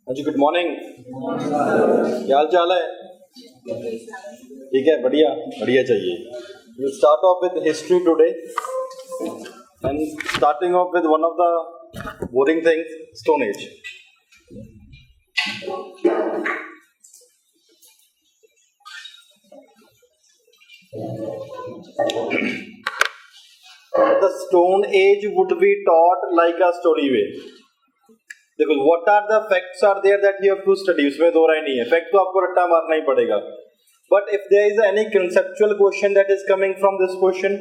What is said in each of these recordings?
हाँ जी, good morning. क्या हाल चाल है? ठीक है, बढ़िया बढ़िया चाहिए। We'll start off with history today, and starting off with one of the boring things, Stone Age. The Stone Age would be taught like a story way. देखो, what are the facts are there that you have to study, उसमें दो राय नहीं है, fact तो आपको रट्टा मारना ही पड़ेगा. But if there is any conceptual question that is coming from this question,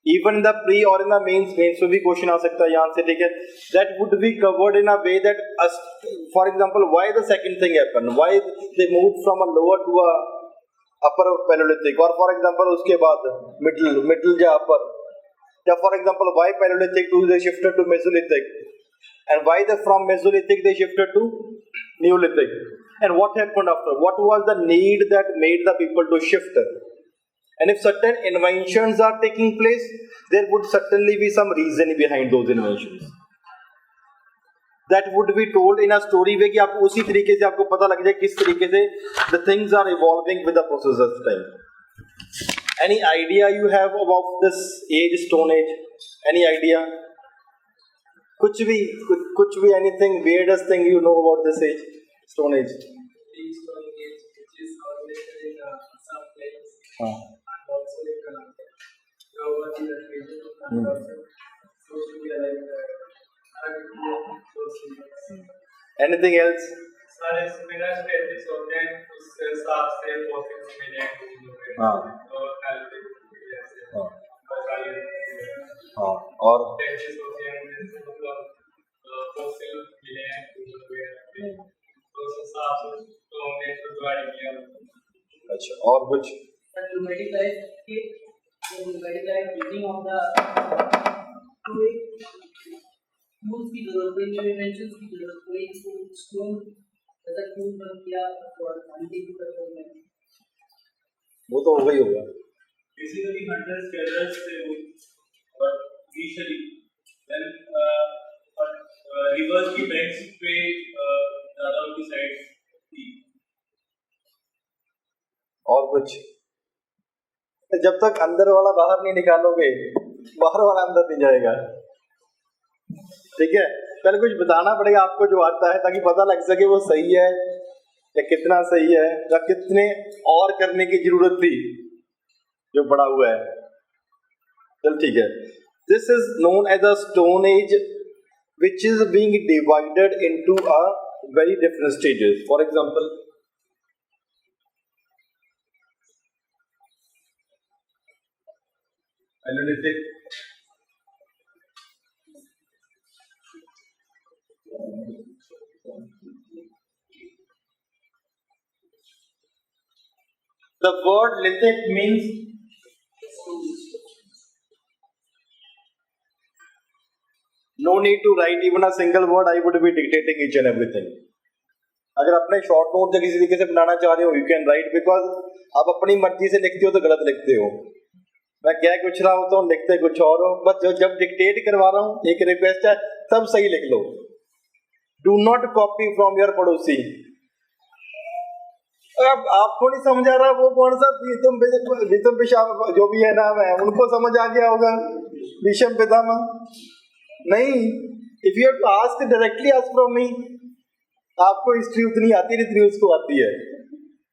even in the pre or in the mains में भी question आ सकता है यहाँ से, ठीक है? That would be covered in a way that, for example, why the second thing happened, why they moved from a lower to a upper Paleolithic, or for example उसके बाद middle या upper, या for example why Paleolithic to they shifted to Mesolithic, and why from Mesolithic they shifted to Neolithic, and what happened after, what was the need that made the people to shift. And if certain inventions are taking place, there would certainly be some reason behind those inventions. That would be told in a story way कि आपको उसी तरीके से आपको पता लग जाए किस तरीके से the things are evolving with the process of time. Any idea you have about this age, Stone Age? Any idea? कुछ भी anything weirdest thing you know about this age, Stone Age? Stone Age, which is originated in some places. And also in globally the region and also socially like Anything else? सारे minerals spaces होते हैं उसके हिसाब से fossils मिले हैं हाँ और कैल्शियम हाँ और स्पेसिस होते हैं मतलब फॉसिल मिले हैं तो उस हिसाब से तो हमने इसको डिवाइड किया. अच्छा, और कुछ? Nomadic life using of the tools की जरूरत पड़ी, new inventions की जरूरत पड़ी, stone ऐसा टूल बन गया और hunting करते हैं. वो तो हो गई होगा. Basically hunters gatherers थे वो, but initially then rivers की banks पे ज़्यादा उनकी sides थी. और कुछ? जब तक अंदर वाला बाहर नहीं निकालोगे, बाहर वाला अंदर नहीं जाएगा. ठीक है, पहले कुछ बताना पड़ेगा आपको जो आता है, ताकि पता लग सके वो सही है या कितना सही है या कितने और करने की जरूरत थी जो बड़ा हुआ है. चल ठीक है. This is known as a stone age which is being divided into a very different stages. For example, Paleolithic, the word lithic means no need to write even a single word. I would be dictating each and everything. अगर अपने short note या किसी तरीके से बनाना चाह रहे हो, you can write, because आप अपनी मर्जी से लिखते हो तो गलत लिखते हो. मैं क्या कुछ रहा होता हूँ, लिखते कुछ और हो. बस जब डिक्टेट करवा रहा हूँ, एक रिक्वेस्ट है, तब सही लिख लो. Do not copy from your पड़ोसी. अब आपको नहीं समझ आ रहा, वो कौन सा वितम पिशाम जो भी है नाम है, उनको समझ आ गया होगा. विषम पितामह नहीं. If you have to ask directly ask from me. आपको हिस्ट्री उतनी आती नहीं जितनी उसको आती है.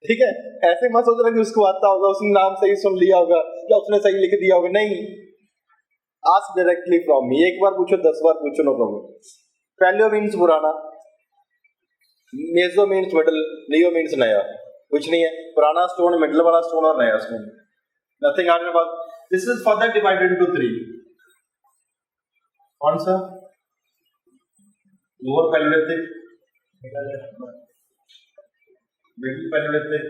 ठीक है, ऐसे मत सोच रहे कि उसको आता होगा, उसने नाम सही सुन लिया होगा या उसने सही लिख दिया होगा. नहीं, आस्क डायरेक्टली फ्रॉम मी. एक बार पूछो, 10 बार पूछो, नो प्रॉब्लम. पैलियो मीन्स पुराना, meso means middle, neo means नया. कुछ नहीं है, पुराना स्टोन, मिडल वाला स्टोन और नया stone. Nothing are about. This is further divided into 3. कौन सा? Lower paleolithic, middle paleolithic,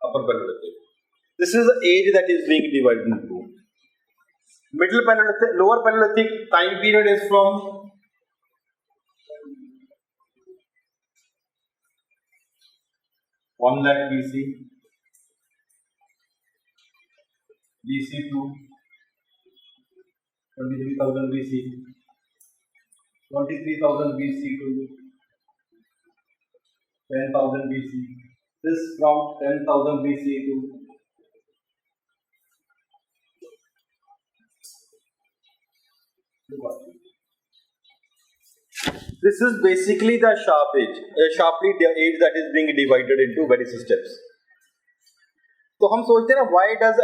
upper Paleolithic. This is the age that is being divided into. Middle Paleolithic, lower Paleolithic time period is from 1 lakh BC to 23,000 BC. 23,000 BC to 10,000 BC. This from 10,000 BC to this is basically the sharply age that is being divided into various steps. तो हम सोचते हैं ना, why does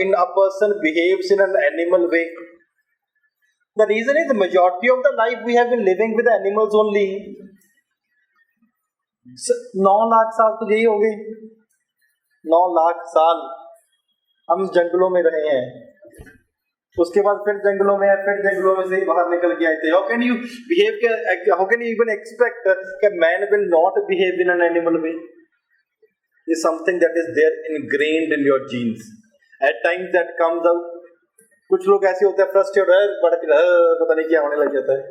in a person behaves in an animal way? The reason is the majority of the life we have been living with animals only. 9 lakh साल तो यही हो गए, 9 लाख साल हम जंगलों में रहे हैं, उसके बाद फिर जंगलों में, फिर जंगलों में से बाहर निकल के आए थे. How can you even expect that man will not behave in an animal way? It's something that is there ingrained in your genes. At times that comes out. कुछ लोग ऐसे होते हैं फ्रस्ट्रेटेड है, पता नहीं क्या होने लग जाता है.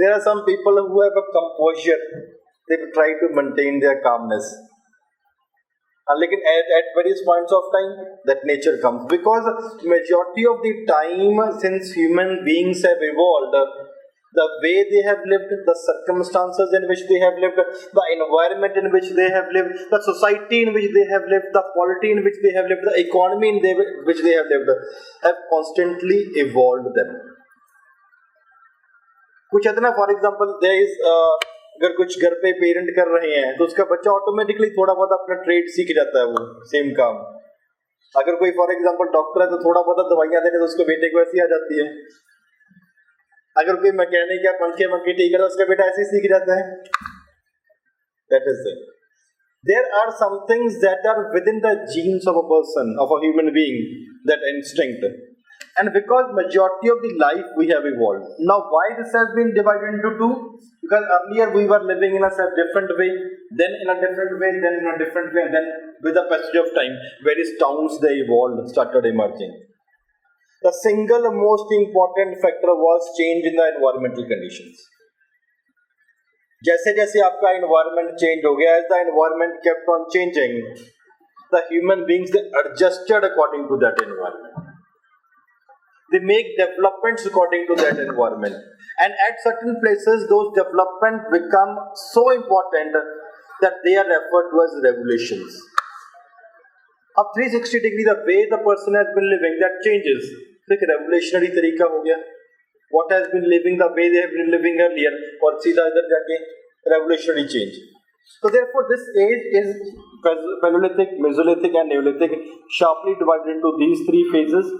There are some people who have a composure. They try to maintain their calmness. लेकिन at various points of time that nature comes, because majority of the time since human beings have evolved, the way they have lived, the circumstances in which they have lived, the environment in which they have lived, the society in which they have lived, the polity in which they have lived, the economy in which they have lived, have constantly evolved them. कुछ इतना, for example, there is अगर कुछ घर पे parent कर रहे हैं तो उसका बच्चा ऑटोमेटिकली थोड़ा बहुत अपना ट्रेड सीख जाता है, वो सेम काम. अगर कोई फॉर एग्जांपल डॉक्टर है तो थोड़ा बहुत दवाइयां देने तो उसको बेटे को ऐसी आ जाती है. अगर कोई मैकेनिक या पंखे ठीक है तो उसका बेटा ऐसे ही सीख जाता है. That is it. There are some things that are within the genes of a person, of a human being, that instinct. And because majority of the life we have evolved. Now why this has been divided into two? Because earlier we were living in a different way, then in a different way, then in a different way, and then with the passage of time, various towns they evolved, started emerging. The single most important factor was change in the environmental conditions. जैसे जैसे आपका environment change हो गया, as the environment kept on changing, the human beings they adjusted according to that environment. They make developments according to that environment, and at certain places those developments become so important that they are referred to as revolutions. अब 360 degree the way the person has been living that changes. एक revolutionary तरीका हो गया. What has been living the way they have been living earlier, और सीधा इधर जाके revolutionary change. So therefore this age is Paleolithic, Mesolithic and Neolithic, sharply divided into these three phases.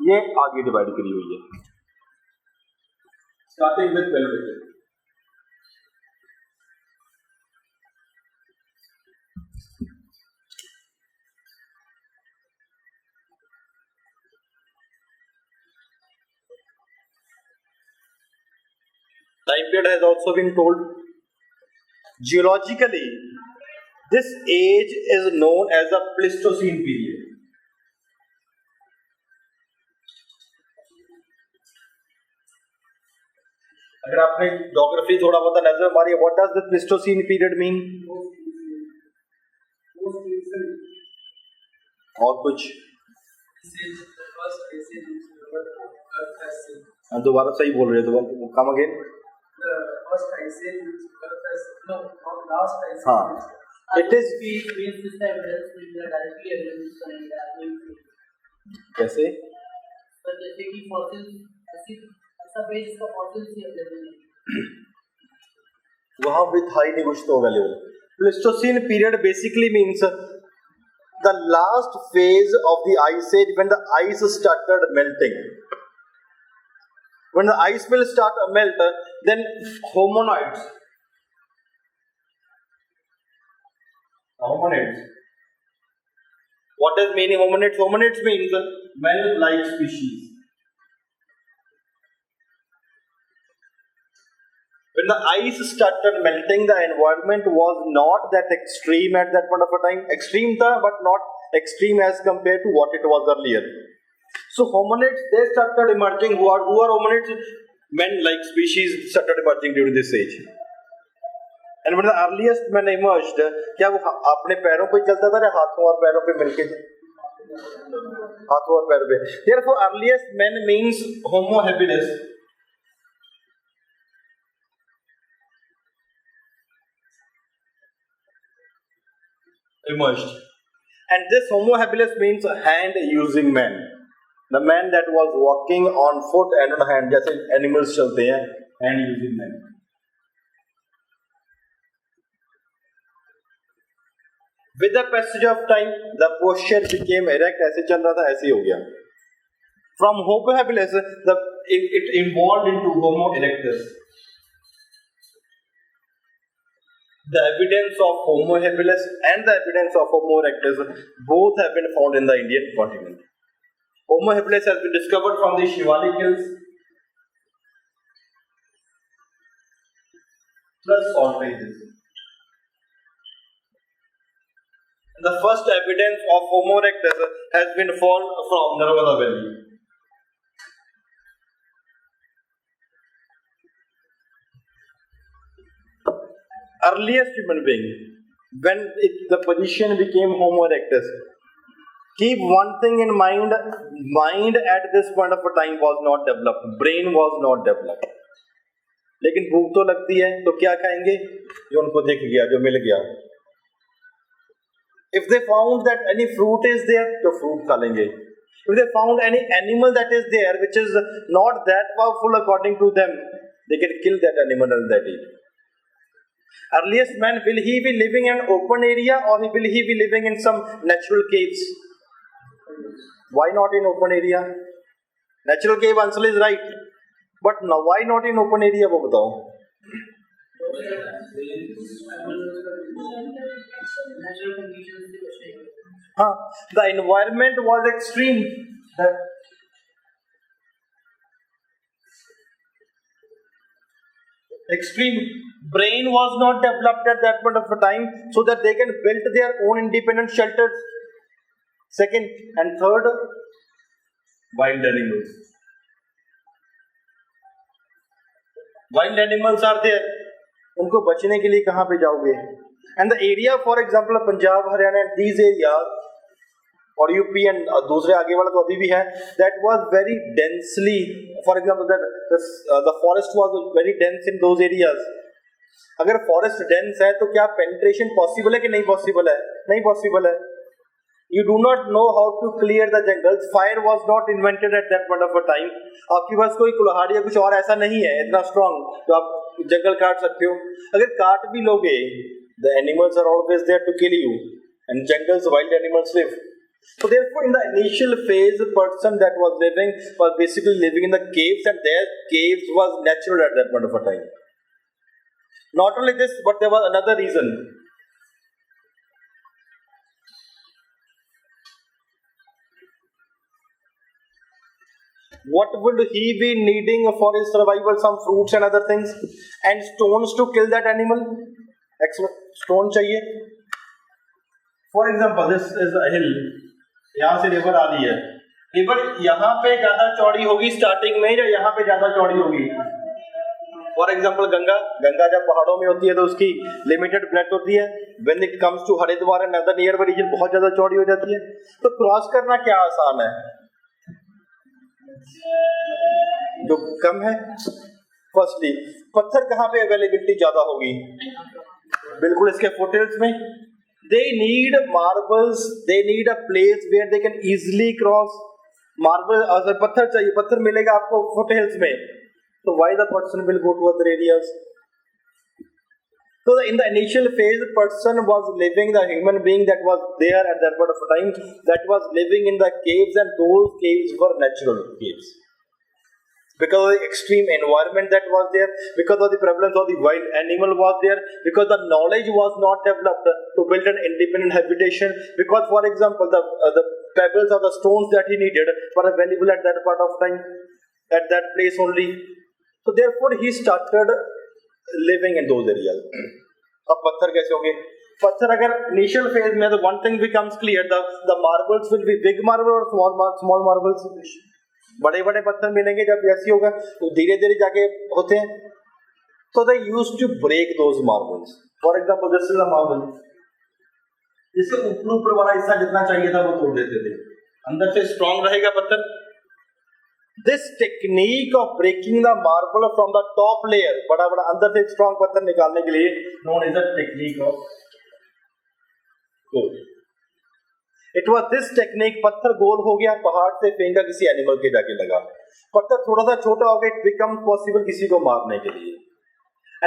ये आगे डिवाइड करी हुई है. Starting with Paleolithic. Time period has also been told. Geologically, this age is known as the Pleistocene period. अगर आपने geography थोड़ा बहुत नजर मारी, what does the Pleistocene period mean? और कुछ दोबारा सही बोल रहे हो, तो कम अगेन. हाँ, इट इज कैसे जैसे कि फॉसिल वहां भी था ही नहीं कुछ तो available. Pleistocene period basically means the last phase of the ice age when the ice started melting. When the ice will start to melt, then hominids. What does meaning hominids? Hominids means mammal-like species. When the ice started melting, the environment was not that extreme at that point of a time. Extreme tha, but not extreme as compared to what it was earlier. So hominids, they started emerging. Who are hominids? Men-like species started emerging during this age. And when the earliest men emerged, क्या वो अपने पैरों पे चलता था या हाथों और पैरों पे मिलके? हाथों और पैरों पे. Therefore, earliest men means Homo habilis. emerged. And this Homo habilis means hand-using man. The man that was walking on foot and on hand, जैसे animals चलते हैं, hand-using man. With the passage of time, the posture became erect. ऐसे चल रहा था, ऐसे ही हो गया. From Homo habilis, it evolved into Homo erectus. The evidence of Homo habilis and the evidence of Homo erectus both have been found in the Indian continent. Homo habilis has been discovered from the Shivalik Hills plus salt ranges. The first evidence of Homo erectus has been found from Narmada Valley. Earliest human being, when the position became Homo erectus, keep one thing in mind, mind at this point of a time was not developed, brain was not developed. लेकिन भूख तो लगती है, तो क्या खाएंगे? जो उनको दिख गया, जो मिल गया. If they found that any fruit is there, तो fruit खा लेंगे. If they found any animal that is there which is not that powerful according to them, they can kill that animal that day. Earliest man, will he be living in an open area or will he be living in some natural caves? Why not in open area? Natural cave answer is right, but now why not in open area? वो बताओ. हाँ, the environment was extreme. Extreme. Brain was not developed at that point of time so that they can build their own independent shelters. Second and third, wild animals. Wild animals are there. उनको बचने के लिए कहाँ पे जाओगे? And the area, for example, Punjab, Haryana, these areas, और UP and दूसरे आगे वाला तो अभी भी है, that was very densely, for example, the forest was very dense in those areas. अगर फॉरेस्ट डेंस है तो क्या पेनिट्रेशन पॉसिबल है कि नहीं पॉसिबल है? नहीं पॉसिबल है. You do not know how to clear the jungles. Fire was not invented at that point of a time. आपके पास कोई कुल्हाड़ी या कुछ और ऐसा नहीं है इतना स्ट्रॉन्ग तो आप जंगल काट सकते हो. अगर काट भी लोगे, the animals are always there to kill you, and jungles wild animals live. So therefore, in the initial phase, the person that was living was basically living in the caves, and their caves was natural at that point of a time. Not only this, but there was another reason. What would he be needing for his survival? Some fruits and other things, and stones to kill that animal. Stone चाहिए. For example, this is a hill. यहाँ से river आ रही है. River यहाँ पे ज्यादा चौड़ी होगी स्टार्टिंग में या यहाँ पे ज्यादा चौड़ी होगी? फॉर एग्जाम्पल गंगा जब पहाड़ों में होती है तो उसकी लिमिटेड ब्रेथ होती है. When it comes to Haridwar and other nearby region बहुत ज्यादा चौड़ी हो जाती है. तो क्रॉस करना क्या आसान है? जो कम है. फर्स्टली पत्थर कहाँ पे अवेलेबिलिटी ज्यादा होगी? बिल्कुल इसके फुटहिल्स में. They need marbles. They need a place where they can easily cross. Marble, अगर पत्थर चाहिए, पत्थर मिलेगा आपको फुटहिल्स में. So why the person will go to other areas? So in the initial phase, the person was living, the human being that was there at that point of time, that was living in the caves, and those caves were natural caves. Because of the extreme environment that was there, because of the prevalence of the wild animal was there, because the knowledge was not developed to build an independent habitation, because for example the pebbles or the stones that he needed were available at that part of time, at that place only. So therefore he started living in those areas. अब पत्थर कैसे होंगे? पत्थर अगर initial phase में तो one thing becomes clear, the marbles will be big marble or small marbles. बड़े बड़े पत्थर मिलेंगे जब ऐसी होगा तो धीरे धीरे जाके होते हैं. So they used to break those marbles. For example, this is a marble. इसके ऊपर वाला हिस्सा जितना चाहिए था वो तोड़ देते थे. अंदर से स्ट्रॉन्ग रहेगा पत्थर. This technique of breaking the marble from the top layer, बड़ा अंदर से स्ट्रॉन्ग पत्थर निकालने के लिए known as the technique of goal. It was this technique. पत्थर गोल हो गया, पहाड़ से फेंका, किसी एनिमल के जाके लगा. पत्थर थोड़ा सा छोटा हो गया, it becomes possible किसी को मारने के लिए.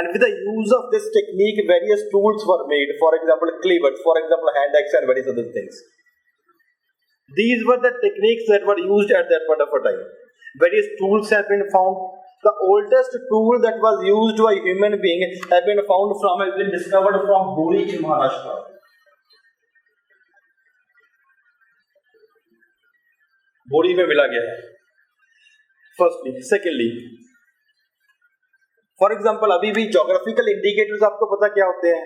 And with the use of this technique, various tools were made. For example, cleavers. For example, hand axe and various other things. These were the techniques that were used at that point of a time. Various tools have been found. The oldest tool that was used by a human being has been discovered from Buri in Maharashtra. Buri में मिला गया है. Firstly, secondly, for example, अभी भी geographical indicators आपको पता क्या होते हैं?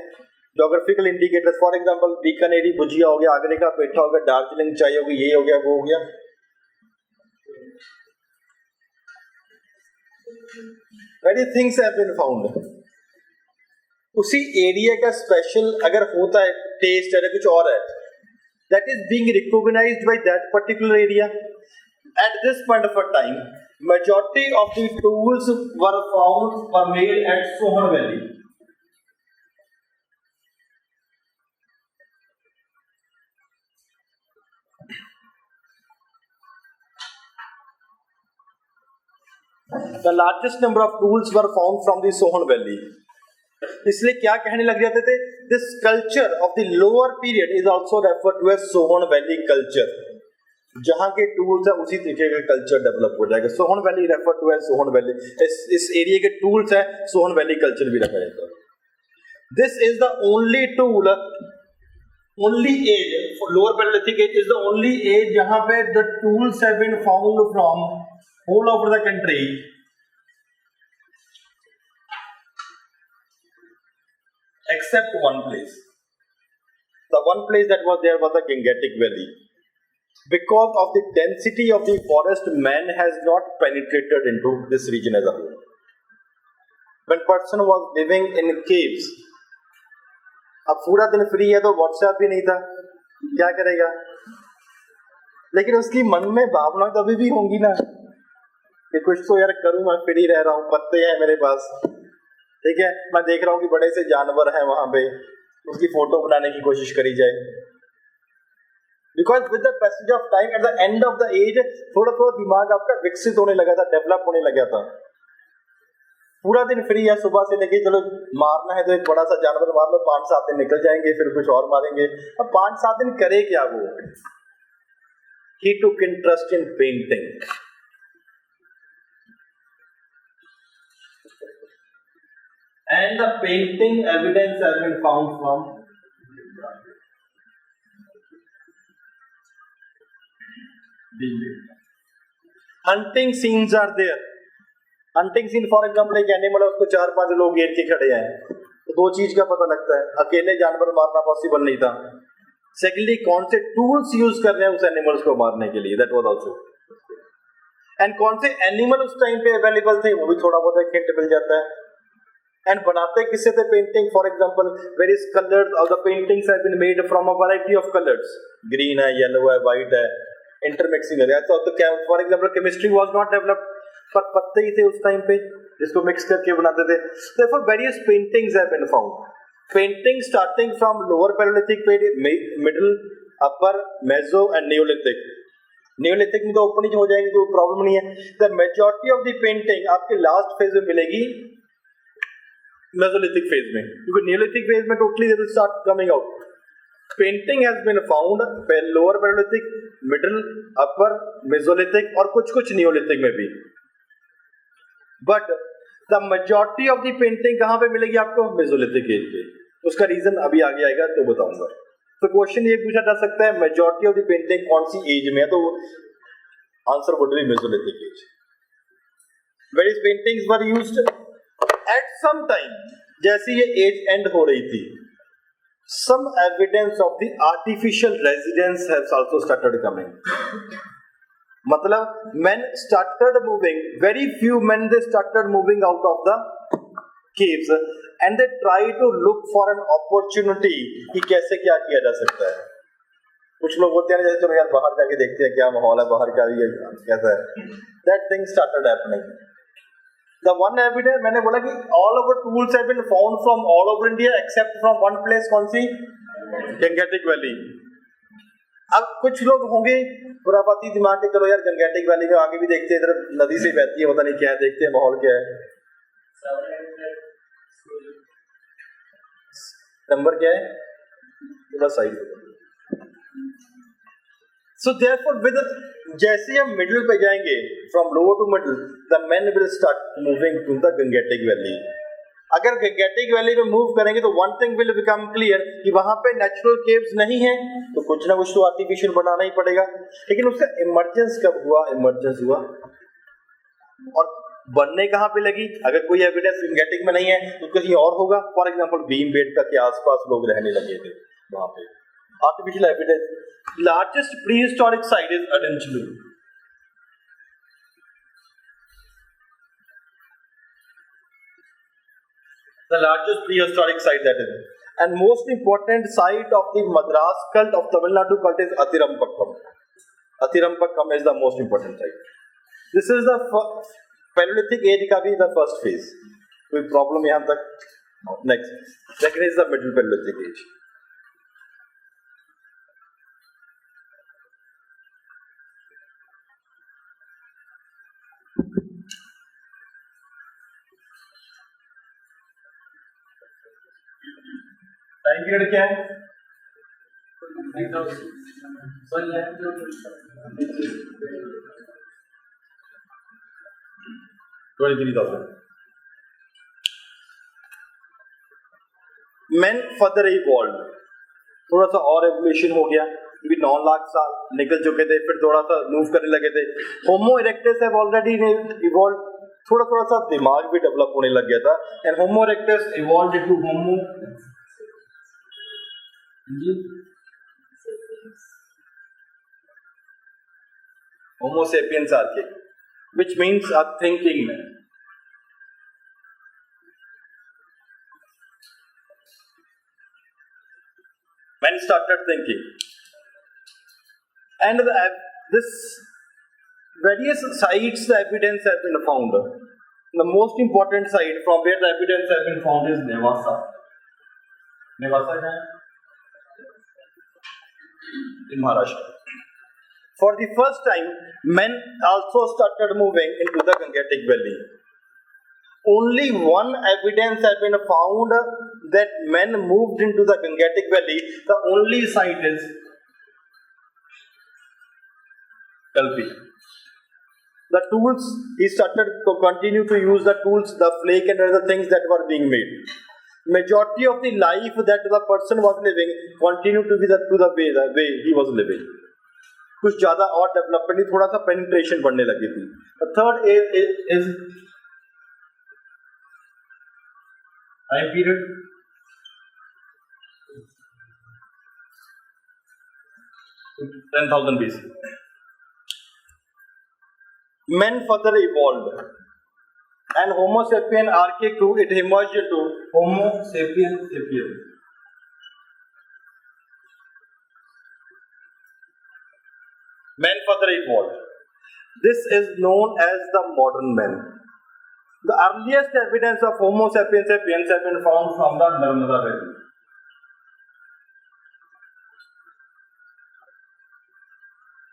Geographical indicators, for example, बीकानेरी भुजिया हो गया, आगरे का पेठा हो गया, दार्जिलिंग चाय हो गई, ये हो गया, वो हो गया. Many things have been found. उसी एरिया का स्पेशल अगर होता है टेस्ट या कुछ और है, that is being recognized by that particular area. At this point of a time, majority of the tools were made at Sohan Valley. The largest number of tools were found from the Sohan Valley. इसलिए क्या कहने लग जाते थे? This culture of the lower period is also referred to as Sohan Valley culture. जहाँ के tools है उसी तरीके का कल्चर डेवलप हो जाएगा. Sohan valley refer to as Sohan valley. इस एरिया के टूल्स है सोहन वैली कल्चर भी रखा जाता है. This is the only tool, only age, lower paleolithic age is the only age जहाँ पे the tools have been found from all over the country except one place. The one place that was there was the Gangetic Valley. Because of the density of the forest, man has not penetrated into this region as a whole. When person was living in caves, अब पूरा दिन free है तो WhatsApp भी नहीं था, क्या करेगा? लेकिन उसकी मन में भावना कभी भी होंगी ना कि कुछ तो यार करूं, मैं फ्री रह रहा हूं, पत्ते हैं मेरे पास, ठीक है, मैं देख रहा हूं कि बड़े से जानवर हैं वहां पे, उसकी फोटो बनाने की कोशिश करी जाए. Because with the passage of time, at the end of the age, थोड़ा थोड़ा दिमाग आपका विकसित होने लगा था, डेवलप होने लगा था. पूरा दिन फ्री है, सुबह से लेके चलो मारना है तो एक बड़ा सा जानवर मार लो, 5-7 दिन निकल जाएंगे, फिर कुछ और मारेंगे. अब 5-7 दिन करे क्या वो? He took interest in painting. And the painting evidence has been found from hunting scenes are there. Hunting scene, for example, एक एनिमल है, उसको 4-5 लोग घेर के खड़े हैं, तो दो चीज का पता लगता है. अकेले जानवर मारना पॉसिबल नहीं था. सेकेंडली, कौन से टूल्स यूज कर रहे हैं उस एनिमल्स को मारने के लिए, दैट वाज आल्सो. एंड कौन से एनिमल उस टाइम पे अवेलेबल थे, वो भी थोड़ा बहुत एक हिंट मिल जाता है. एंड बनाते किससे थे painting? For example, various colours of the paintings have been made from a variety of colours. Green है, येलो है, व्हाइट है, इंटरमिक्सिंग है. तो for example chemistry was not developed, पर पत्ते ही थे उस टाइम पे जिसको मिक्स करके बनाते थे. Therefore, various paintings have been found. Painting starting from lower Paleolithic period, middle, upper, meso and Neolithic. Neolithic में तो ओपन ही हो जाएंगे, कोई प्रॉब्लम नहीं है. The majority of the painting आपके लास्ट फेज में मिलेगी Mesolithic phase में, क्योंकि Neolithic phase में totally they will start coming out. Painting has been found lower Paleolithic, middle, upper, Mesolithic और कुछ Neolithic में भी. But the majority of the painting कहाँ पे मिलेगी आपको? Mesolithic age पे. उसका रीजन अभी आगे आएगा तो बताऊंगा. तो क्वेश्चन ये पूछा जा सकता है, मेजॉरिटी ऑफ द पेंटिंग कौन सी एज में है? तो answer would be Mesolithic age. Various paintings were used at some time. जैसे ये एज एंड हो रही थी, some evidence of the artificial residence has also started coming. मतलब men started moving, very few men they started moving out of the caves and they try to look for an opportunity कि कैसे क्या किया जा सकता है. कुछ लोग होते हैं जैसे चलो यार बाहर जाके देखते हैं क्या माहौल है बाहर का, ये कैसा है. That thing started happening. The one evidence मैंने बोला कि all of the tools have been found from all over India except from one place. कौन सी? Gangetic valley. अब कुछ लोग होंगे खुरापाती दिमाग के, चलो यार गंगेटिक वैली में आगे भी देखते हैं, इधर नदी से बहती है, पता नहीं क्या है, देखते हैं माहौल क्या है। नंबर क्या है थोड़ा साइड। सो देयरफॉर विद जैसे हम मिडिल पे जाएंगे, from lower to middle, the man will start moving to the Gangetic valley. अगर गंगेटिक वैली में मूव करेंगे तो one thing will become clear कि वहां पे नेचुरल केव्स नहीं है, तो कुछ ना कुछ तो आर्टिफिशियल बनाना ही पड़ेगा। लेकिन उसका इमर्जेंस कब हुआ? इमर्जेंस हुआ और बनने कहाँ पे लगी? अगर कोई एविडेंस गंगेटिक में नहीं है तो कहीं और होगा। फॉर एग्जांपल भीमबेटका के आसपास लोग रहने लगे थे, वहां पे artificial evidence. Largest prehistoric site is Adichanallur. The largest prehistoric site that is, and most important site of the Madras cult of Tamil Nadu cult is Athirampakkam. Athirampakkam is the most important site. This is the Paleolithic age का भी the first phase. कोई problem यहाँ तक? Next, second is the Middle Paleolithic age. Time period क्या है? 23,000। Men further evolved, थोड़ा सा और एवोल्यूशन हो गया, क्योंकि 9 लाख साल निकल चुके थे, फिर थोड़ा सा मूव करने लगे थे। होमो इरेक्टस हैव ऑलरेडी इवॉल्व, थोड़ा सा दिमाग भी डेवलप होने लग गया था, and homo erectus evolved into Homo sapiens archaic, which means a thinking man. Men started thinking, and this various sites the evidence have been found. The most important site from where the evidence has been found is Nevasa. Nevasa है in Maharashtra. For the first time, men also started moving into the Gangetic Valley. Only one evidence has been found that men moved into the Gangetic Valley. The only site is Kalpi. The tools, he started to continue to use the tools, the flake and other things that were being made. Majority of the life that the person was living continued to be to the way he was living. कुछ ज्यादा और development, थोड़ा सा penetration बढ़ने लगी थी। Third is time period 10,000 BC. Men further evolved, and Homo sapien archaic too, it emerged into Homo sapien sapien. Men further evolved. This is known as the modern men. The earliest evidence of Homo sapiens sapiens have been found from the Narmada Valley.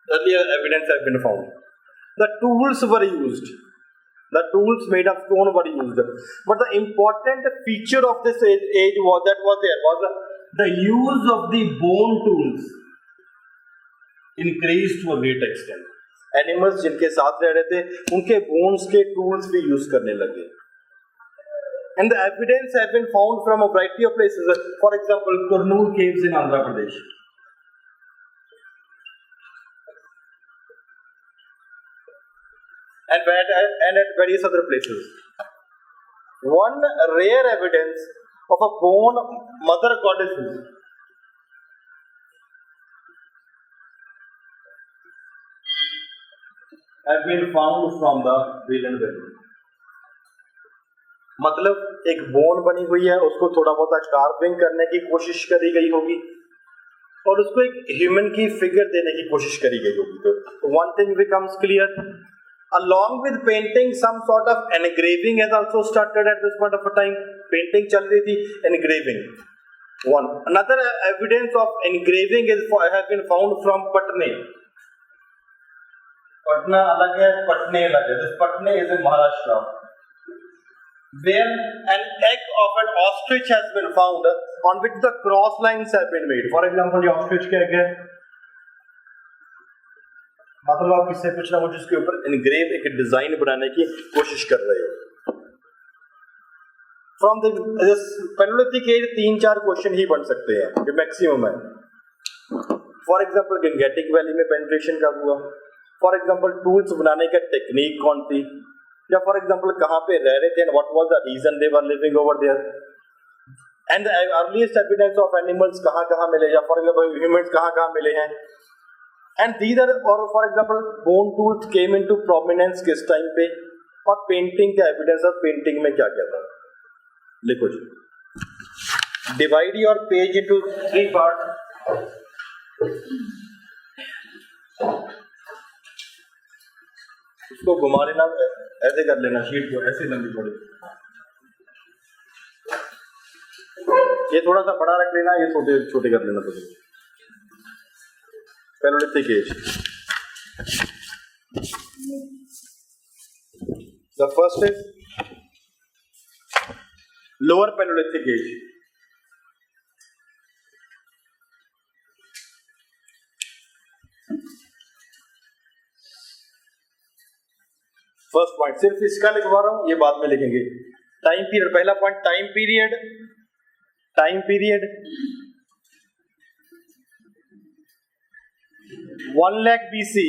Earlier evidence have been found. The tools were used. The tools made of stone were used. But the important feature of this age was the use of the bone tools increased to a great extent. Animals जिनके साथ रह रहे थे, उनके bones के tools भी use करने लगे. And the evidence has been found from a variety of places. For example, Kurnool caves in Andhra Pradesh. And at various other places. One rare evidence of a bone mother goddess have been found from the Whelan Valley. मतलब एक bone बनी हुई है, उसको थोड़ा बहुत carving करने की कोशिश करी गई होगी और उसको एक ह्यूमन की फिगर देने की कोशिश करी गई होगी. तो one thing becomes clear. Along with painting, some sort of engraving has also started at this point of a time. Painting चल रही थी, engraving. One. Another evidence of engraving has been found from Patna. Patna alag hai, Patna alag hai. This Patna is in Maharashtra, where an egg of an ostrich has been found on which the cross lines have been made. For example, ये ostrich का egg है. मतलब आप किससे कुछ ना कुछ इसके ऊपर engrave एक डिजाइन बनाने की कोशिश कर रहे हो. From this Paleolithic age 3-4 question ही बन सकते हैं, ये मैक्सिमम है. For example, Gangetic Valley में penetration कब हुआ? For example, tools बनाने का टेक्निक कौन थी? या फॉर एग्जाम्पल कहाँ पे रह रहे थे and what was the reason they were living over there, and the earliest evidence of animals कहाँ कहाँ मिले, या फॉर एग्जाम्पल humans कहाँ कहाँ मिले हैं, and these are, or for example bone tools came into prominence किस टाइम पे, और पेंटिंग का एविडेंस ऑफ पेंटिंग में क्या क्या था. लिखो जी. Divide your page into 3 part. उसको घुमा लेना, ऐसे कर लेना, शीट को ऐसे लंबी थोड़ी, ये थोड़ा सा बड़ा रख लेना, ये छोटे छोटे कर लेना. तो Paleolithic age. The first is lower Paleolithic age. First point सिर्फ इसका लिखवा रहा हूं, ये बाद में लिखेंगे. टाइम पीरियड, पहला point time period. Time period 1 lakh BC,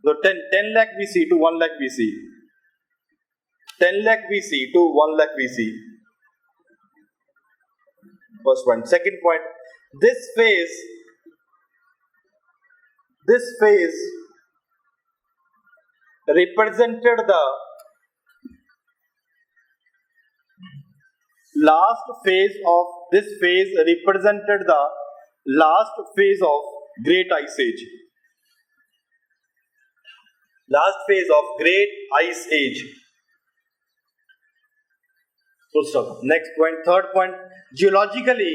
so 10 lakh BC to 1 lakh BC, 10 lakh BC to 1 lakh BC. First point. Second point, this phase represented the last phase of Great Ice Age. Last phase of Great Ice Age. So stop. Next point, third point, geologically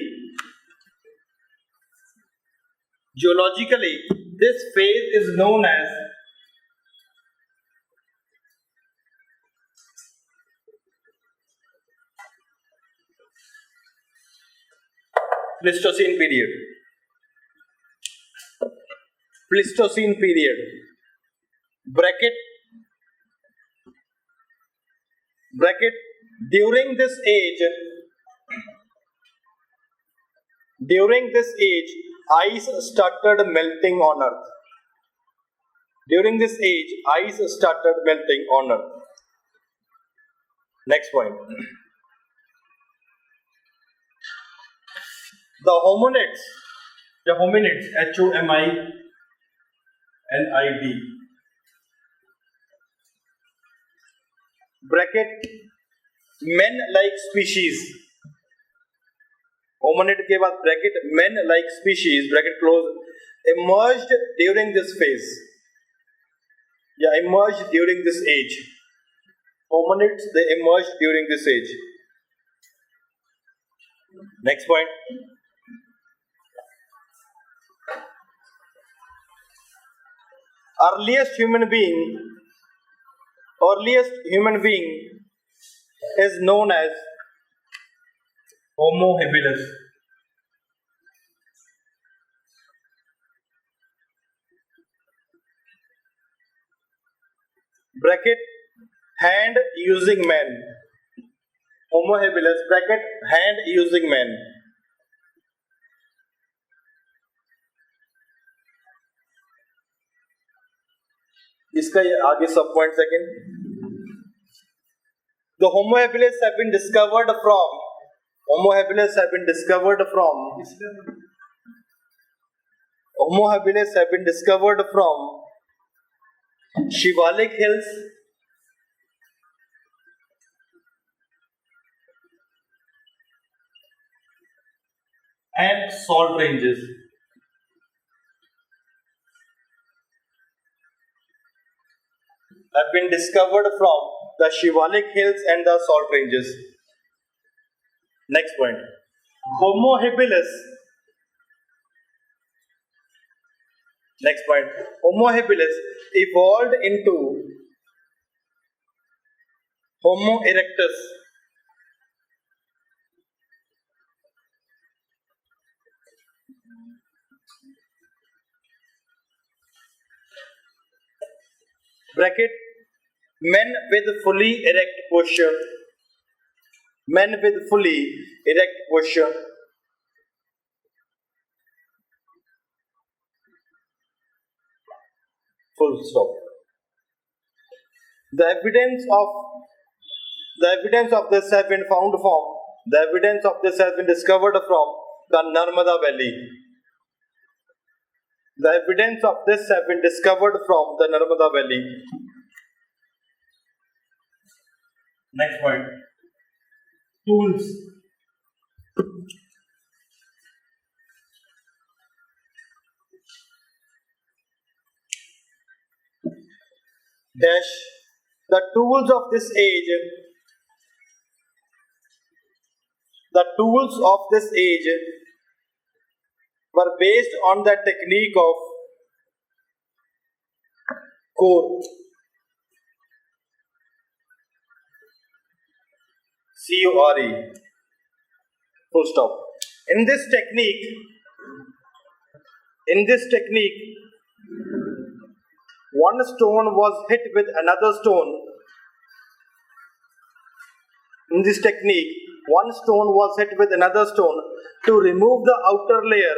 this phase is known as Pleistocene period. Pleistocene period. Bracket. During this age, ice started melting on Earth. During this age, ice started melting on Earth. Next point. The hominids, HOMINID, bracket, men-like species. Hominid के बाद bracket, men-like species, bracket close, emerged during this phase. Emerged during this age. Hominids, they emerged during this age. Next point. Earliest human being is known as Homo habilis. Bracket, hand using man. Homo habilis, bracket, hand using man. इसका ये आगे सब point second. The Homo habilis have been discovered from Shivalik Hills and salt ranges. Have been discovered from the Shivalik Hills and the salt ranges. Next point. Homo habilis. Next point. Homo habilis evolved into Homo erectus. Bracket. Men with fully erect posture. Men with fully erect posture. Full stop. The evidence of this has been found from. The evidence of this has been discovered from the Narmada Valley. The evidence of this has been discovered from the Narmada Valley. Next point. Tools. Dash. The tools of this age. The tools of this age were based on the technique of core. C-O-R-E. Full stop. In this technique, one stone was hit with another stone. In this technique, one stone was hit with another stone to remove the outer layer.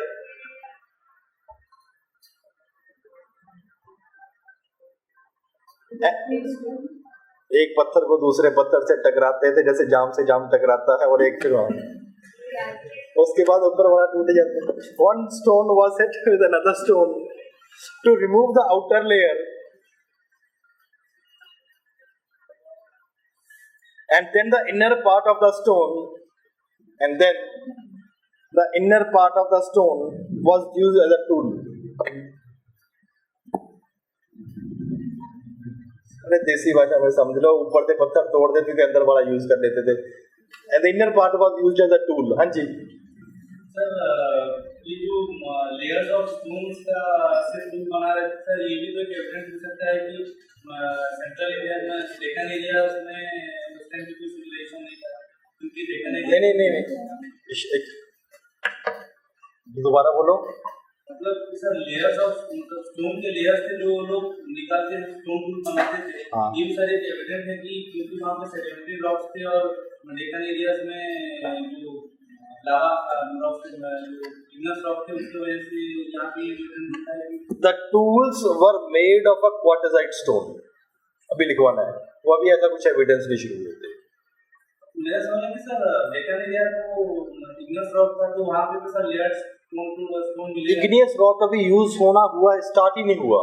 एक पत्थर को दूसरे पत्थर से टकराते थे, जैसे जाम से जाम टकराता है, और एक फिर उसके बाद ऊपर वाला टूट जाता है. One stone was hit with another stone to remove the outer layer, and then the inner part of the stone, was used as a tool. अरे देसी भाषा में समझ लो, ऊपर से पत्थर तोड़ देते थे, अंदर वाला यूज कर लेते थे, and the inner part was used as a tool. हाँ जी सर, ये जो लेयर्स ऑफ स्टोन्स का से टूल बना रहे थे सर, ये भी तो एक एविडेंस हो सकता है कि सेंट्रल इंडिया में डेक्कन एरिया उसमें उस टाइम पे कोई सिविलाइजेशन नहीं था, क्योंकि डेक्कन एरिया नहीं दोबारा बोलो. मतलब सर, लेयर्स ऑफ स्टोन के लेयर्स से जो लोग निकाल के स्टोन टूल बनाते थे, ये भी सारे एविडेंस है कि क्योंकि वहाँ पे सेडिमेंट्री रॉक्स थे और डेक्कन एरियाज में जो लावा रॉक्स थे, जो इग्नियस रॉक थे, उसकी वजह से यहाँ पे एविडेंस मिलता है कि The tools were made of a quartzite stone. अभी लिखवाना है, वो अभी ऐसा कुछ एविडेंस नहीं शुरू होते. मेरा समझ है कि सर डेक्कन एरिया को इग्नियस रॉक था, तो वहाँ पे तो सर लेयर्स स्टोन मिले. इग्नियस रॉक अभी यूज होना हुआ, स्टार्ट ही नहीं हुआ.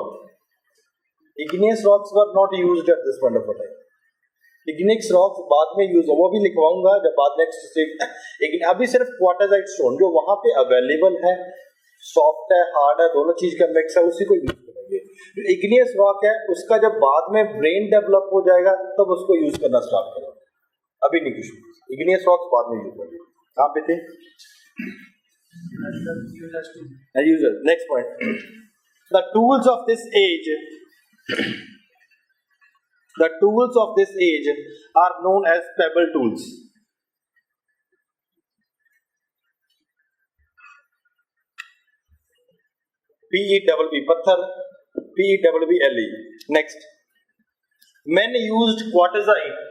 Igneous rocks were not used at this point of time. Igneous rocks बाद में यूज हो, वो भी लिखवाऊंगा जब बाद नेक्स्ट. अभी सिर्फ क्वार्टरजाइट स्टोन जो वहां पे अवेलेबल है, सॉफ्ट है, हार्ड है, दोनों चीज का मिक्स है, उसी को यूज करेंगे. जो इग्नियस रॉक है उसका जब बाद में ब्रेन डेवलप हो जाएगा तब उसको यूज करना स्टार्ट करेंगे, अभी नहीं कुछ. इग्नियस रॉक्स बाद में यूज करेंगे. कहाँ पे थे? Next point. The tools of this age are known as pebble tools. P-E-B-B, patthar, P-E-B-B-L-E. Next. Men used quartzite.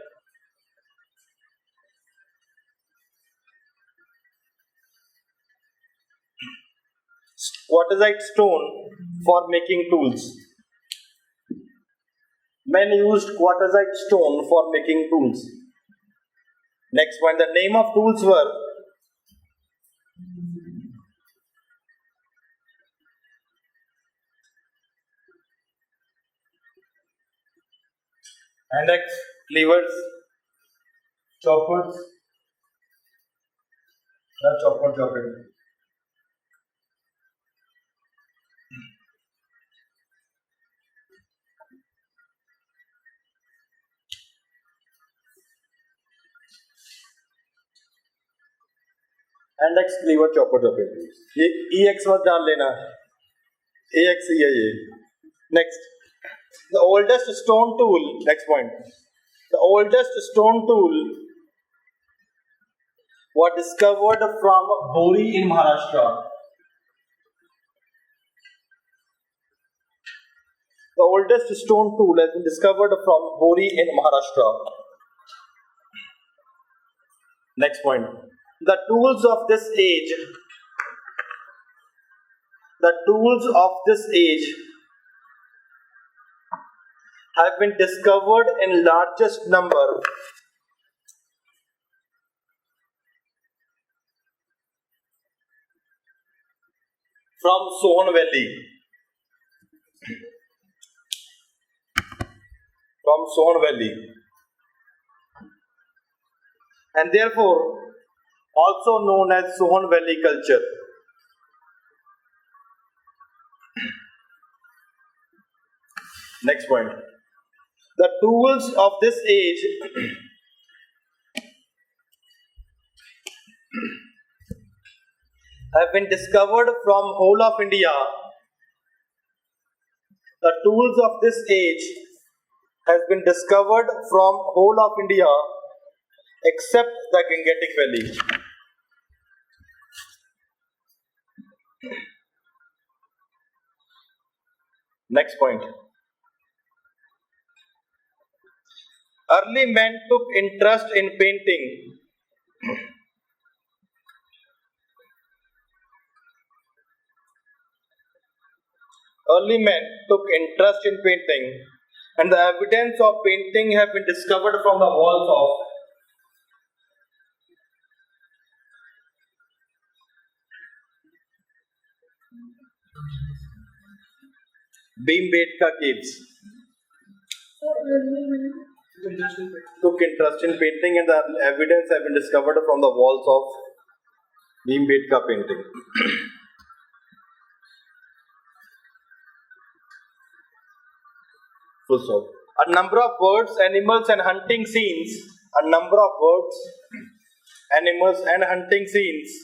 Quartzite stone for making tools. Men used quartzite stone for making tools. Next one, the name of tools were hand axe, cleavers, choppers, chopper. And axe cleaver chopper चौपे, ये ई x मत डाल लेना, ए x ही है ये। Next, the oldest stone tool, next point, the oldest stone tool was discovered from Bori in Maharashtra. The oldest stone tool has been discovered from Bori in Maharashtra. Next point. The tools of this age, the tools of this age have been discovered in largest number from Sohan Valley. From Sohan Valley. And therefore also known as Sohan Valley culture. Next point. The tools of this age have been discovered from whole of India. The tools of this age has been discovered from whole of India except the Gangetic Valley. Next point. Early men took interest in painting. Early men took interest in painting, and the evidence of painting have been discovered from the walls of Bhimbetka caves. Took interest in painting, and the evidence have been discovered from the walls of Bhimbetka painting. Full stop. A number of birds, animals, and hunting scenes. A number of birds, animals, and hunting scenes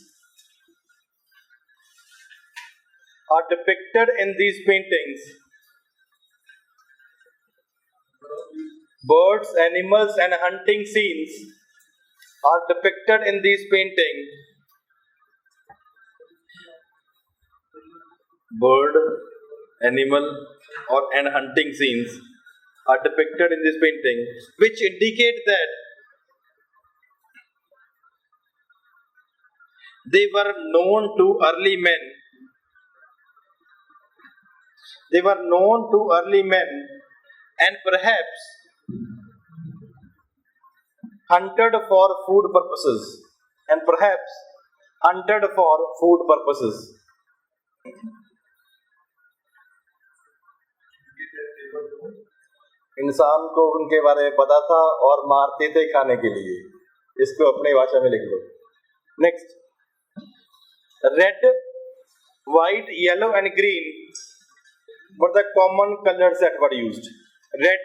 are depicted in these paintings. Birds, animals, and hunting scenes are depicted in these paintings. Bird, animal, and hunting scenes are depicted in this painting, which indicate that they were known to early men. They were known to early men and perhaps hunted for food purposes. And perhaps hunted for food purposes. इंसान को उनके बारे में पता था और मारते थे खाने के लिए. इसको अपनी भाषा में लिख लो. Next, red, white, yellow, and green were the common colors that were used. Red,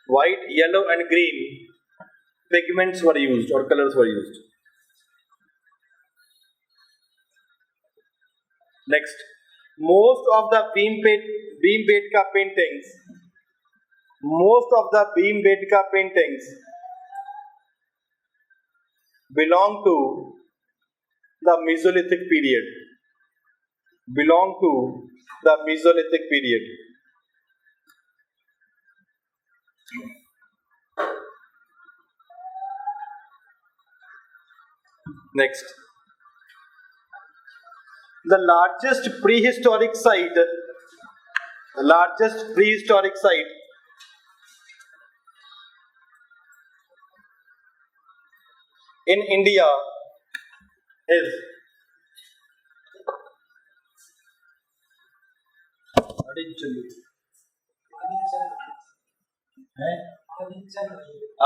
white, yellow, and green pigments were used or colors were used. Next, most of the Bhimbetka paintings. Most of the Bhimbetka paintings belong to the Mesolithic period. Belong to the Mesolithic period. Next, the largest prehistoric site in India is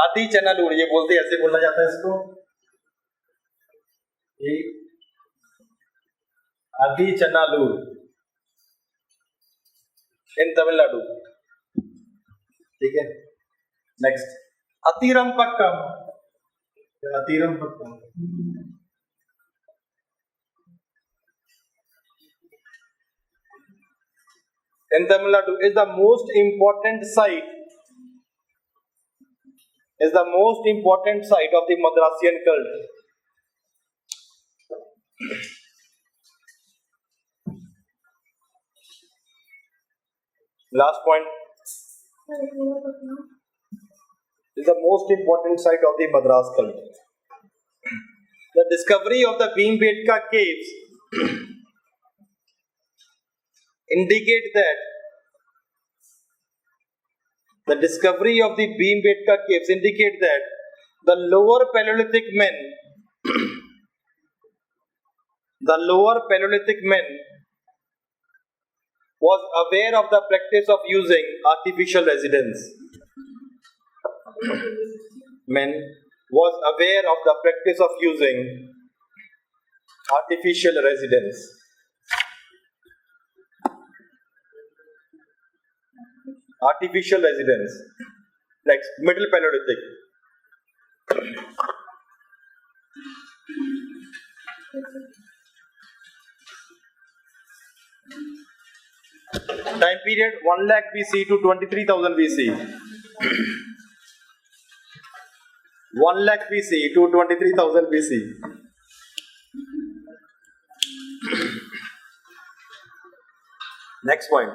आदि चनालूर. ये बोलते ऐसे बोलना जाता है इसको. ये आदि चनालूर इन तमिलनाडु. ठीक है. Next, अतिरमपक्कम. अतिरमपक्कम in Tamil Nadu is the most important site. Is the most important site of the Madrasian cult. Last point is the most important site of the Madras cult. The discovery of the Bhimbetka caves indicate that the discovery of the Bhimbetka caves indicate that the lower Paleolithic men was aware of the practice of using artificial residence. Men was aware of the practice of using artificial residence. Artificial residence. Next, Middle Paleolithic. Time period 1 lakh BC to 23,000 BC. 1 lakh BC to 23,000 BC. Next point.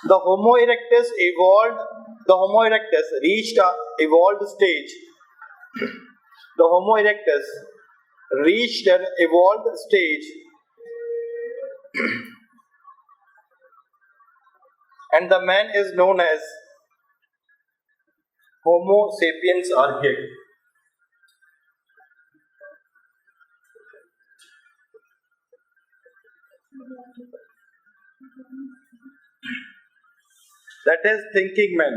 The Homo erectus reached a evolved stage. The Homo erectus reached an evolved stage and the man is known as Homo sapiens archaic. That is thinking man.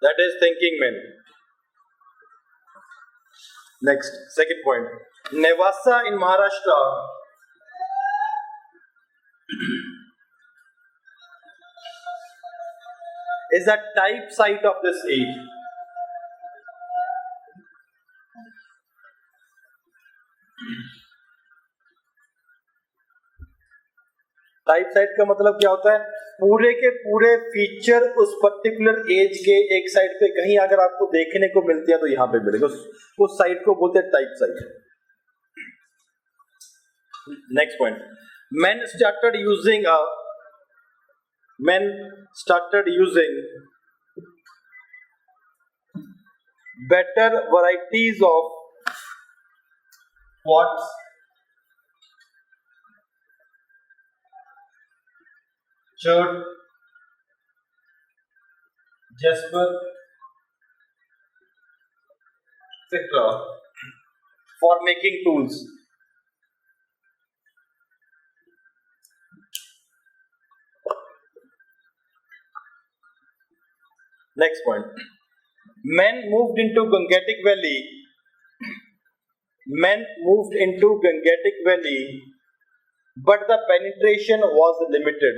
That is thinking man. Next, second point. Nevasa in Maharashtra is a type site of this age. Type site का मतलब क्या होता है? पूरे के पूरे feature उस particular age के एक साइड पे कहीं अगर आपको देखने को मिलती है तो यहां पे मिलेगा, उस साइट को बोलते हैं type site. Next point. men started using better varieties of quartz, chert, jasper, etc. for making tools. Next point. Men moved into Gangetic Valley. But the penetration was limited.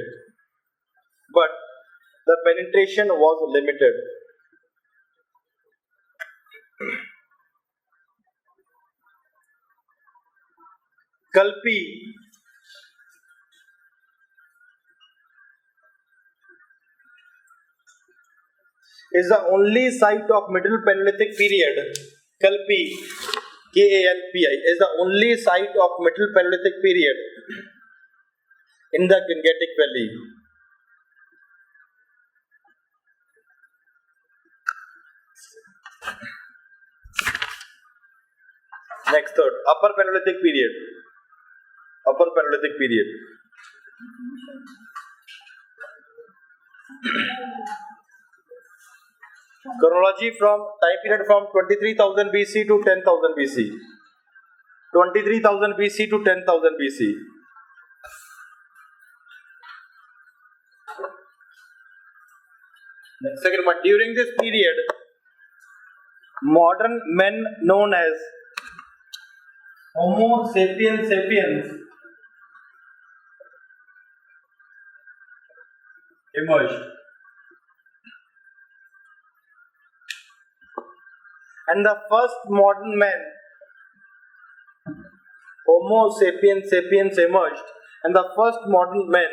Kalpi is the only site of Middle Paleolithic period. Kalpi, Kalpi, is the only site of Middle Paleolithic period in the Gangetic Valley. Next, third, Upper Paleolithic period. Chronology from time period from 23,000 BC to 10,000 BC. 23,000 BC to 10,000 BC. Second one, during this period, modern men known as Homo sapiens emerged. And the first modern men Homo sapiens sapiens emerged, and the first modern man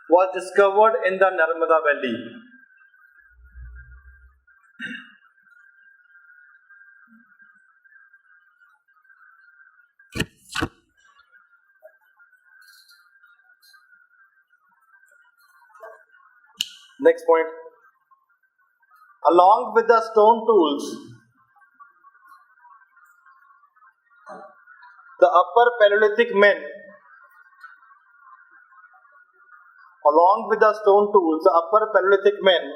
was discovered in the Narmada Valley. Next point. Along with the stone tools, the upper Paleolithic men, along with the stone tools, the upper Paleolithic men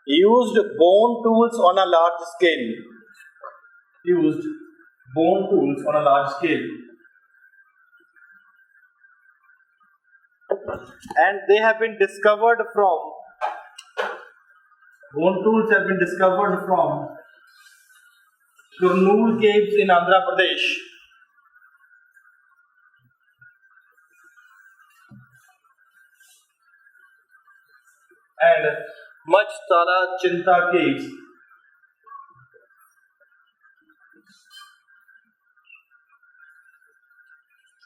used bone tools on a large scale. Used bone tools on a large scale. And they have been discovered from, bone tools have been discovered from Kurnool caves in Andhra Pradesh. And Machhtala Chinta caves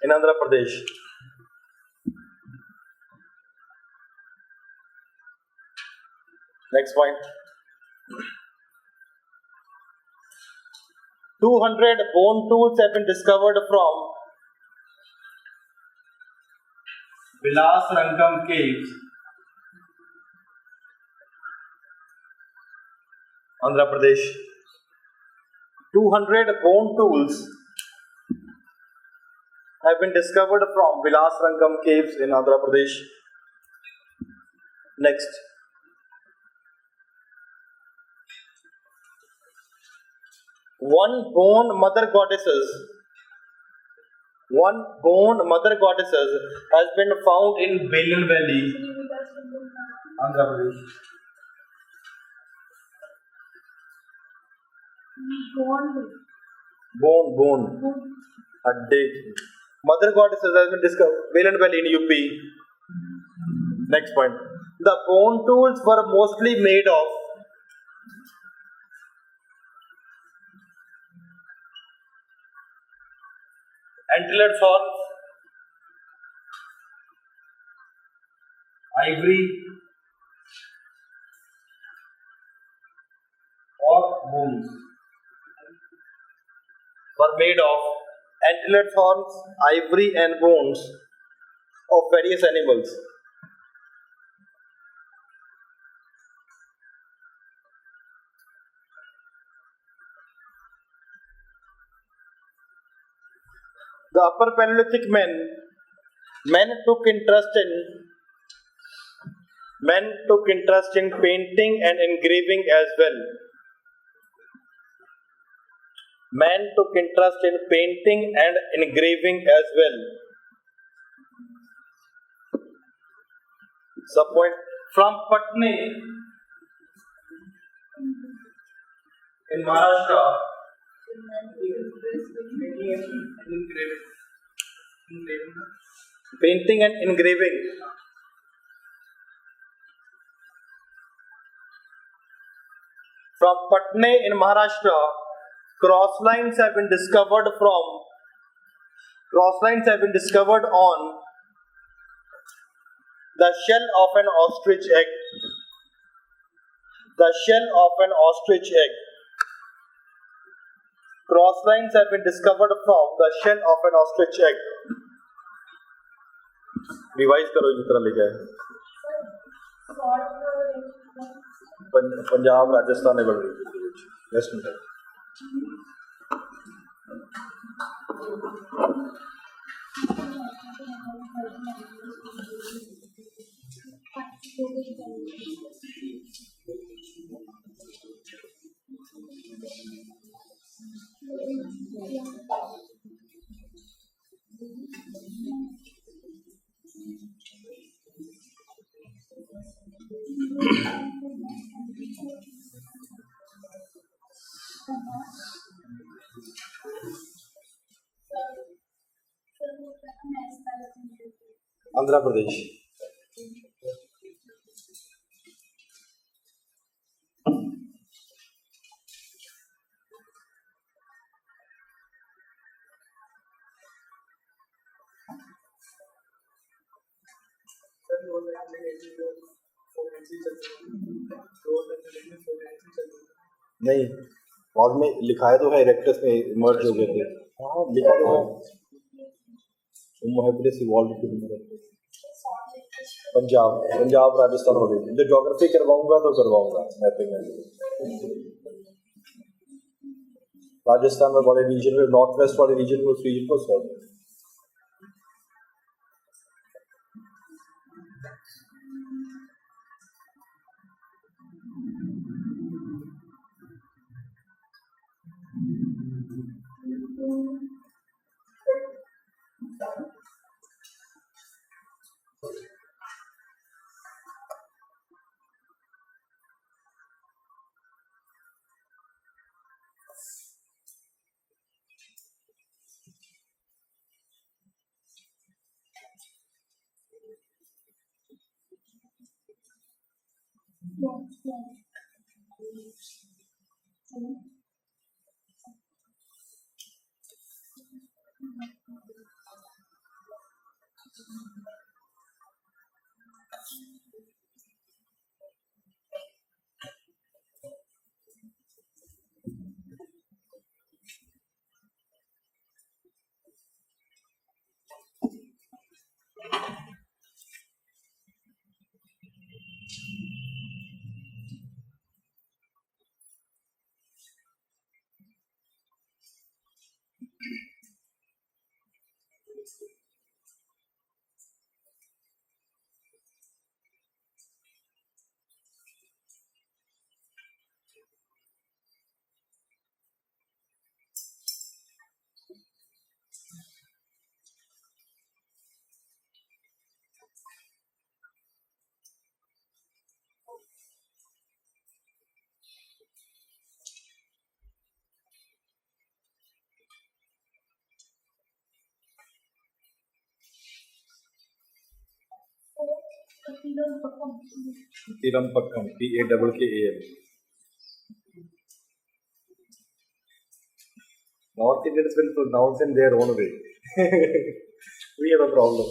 in Andhra Pradesh. Next point. 200 bone tools have been discovered from Vilas Rangam caves, Andhra Pradesh. 200 bone tools have been discovered from Vilas Rangam caves in Andhra Pradesh. Next. One bone mother goddesses has been found in Belen Valley, Andhra Pradesh. Bone. Adde. Mother goddesses has been discovered Belen Valley in UP. Next point. The bone tools were mostly made of antlered horns, ivory, or bones. Were made of antlered horns, ivory, and bones of various animals. The upper Paleolithic men took interest in painting and engraving as well. Men took interest in painting and engraving as well. Subpoint. From Patna in Maharashtra, painting and engraving. From Patna in Maharashtra, crosslines have been discovered on the shell of an ostrich egg. The shell of an ostrich egg. Crosslines have been discovered from the shell of an ostrich egg. Revise करो जितना लिखा है. पंजाब राजस्थान है बड़ी. Yes, sir. Andhra Pradesh. नहीं, बाद में लिखा है तो है, इरेक्टस में मर्ज हो गए थे। हाँ, लिखा तो है। Habilis evolve to Punjab Rajasthan हो गई थी। जो ज्योग्राफी करवाऊंगा तो करवाऊंगा मैपिंग में। राजस्थान में बड़े रीजन में, नॉर्थ वेस्ट वाले रीजन में, उस रीजन को solve. Tirumpakkam, Pakam. North Indians will pronounce in their own way. We have a problem.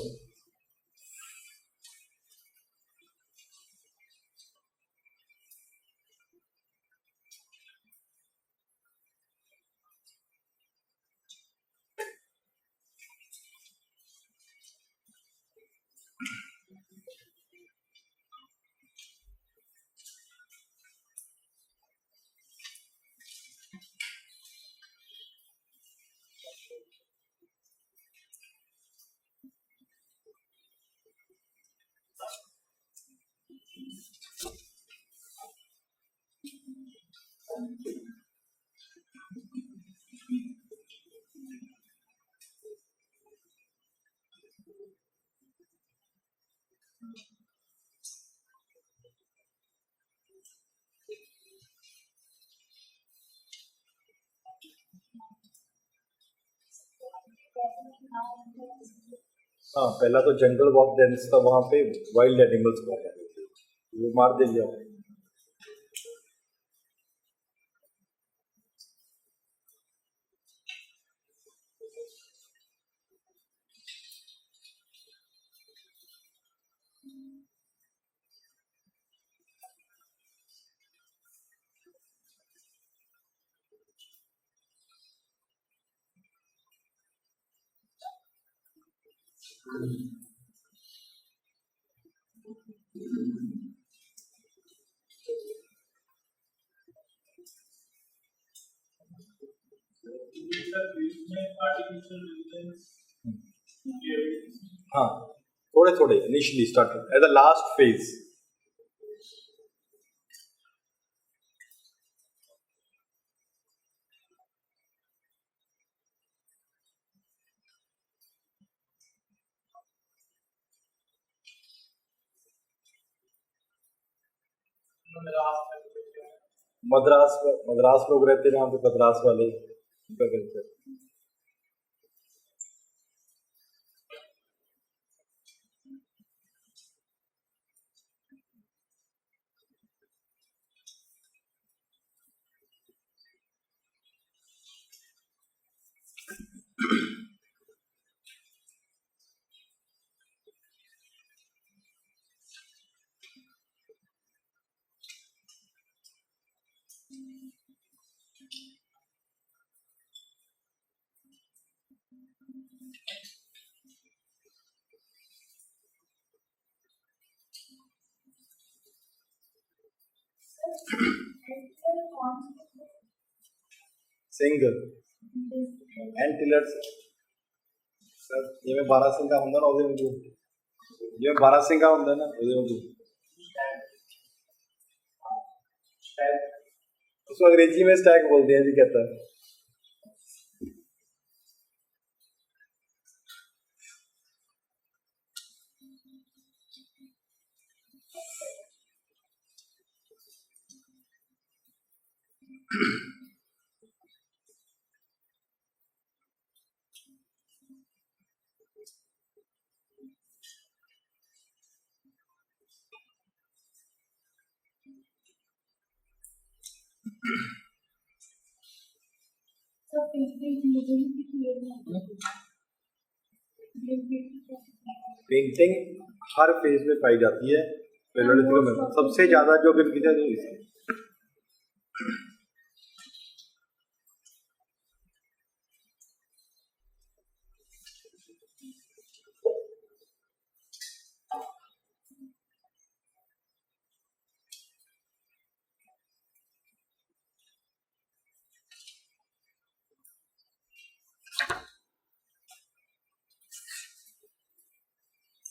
हाँ, पहला तो जंगल बहुत डेंस था वहां पे, वाइल्ड एनिमल्स बहुत है, वो मार देंगे आप। हाँ, थोड़े थोड़े initially start at the last phase. Madras लोग रहते हैं यहाँ पे, मद्रास वाले क्या करते हैं। Single. Antelopes. Sir, ये में 12 सिंगा होंदा ना ਉਹਦੇ ਵਾਂਗੂ ਜਿਵੇਂ 12 ਸਿੰਘਾ ਹੁੰਦਾ ਨਾ ਉਹਦੇ ਵਾਂਗੂ उसको अंग्रेजी में स्टैग बोलते हैं जी कहता है पेंटिंग हर फेज में पाई जाती है पैलियोलिथिक में सबसे ज्यादा जो गिनती है वो इसी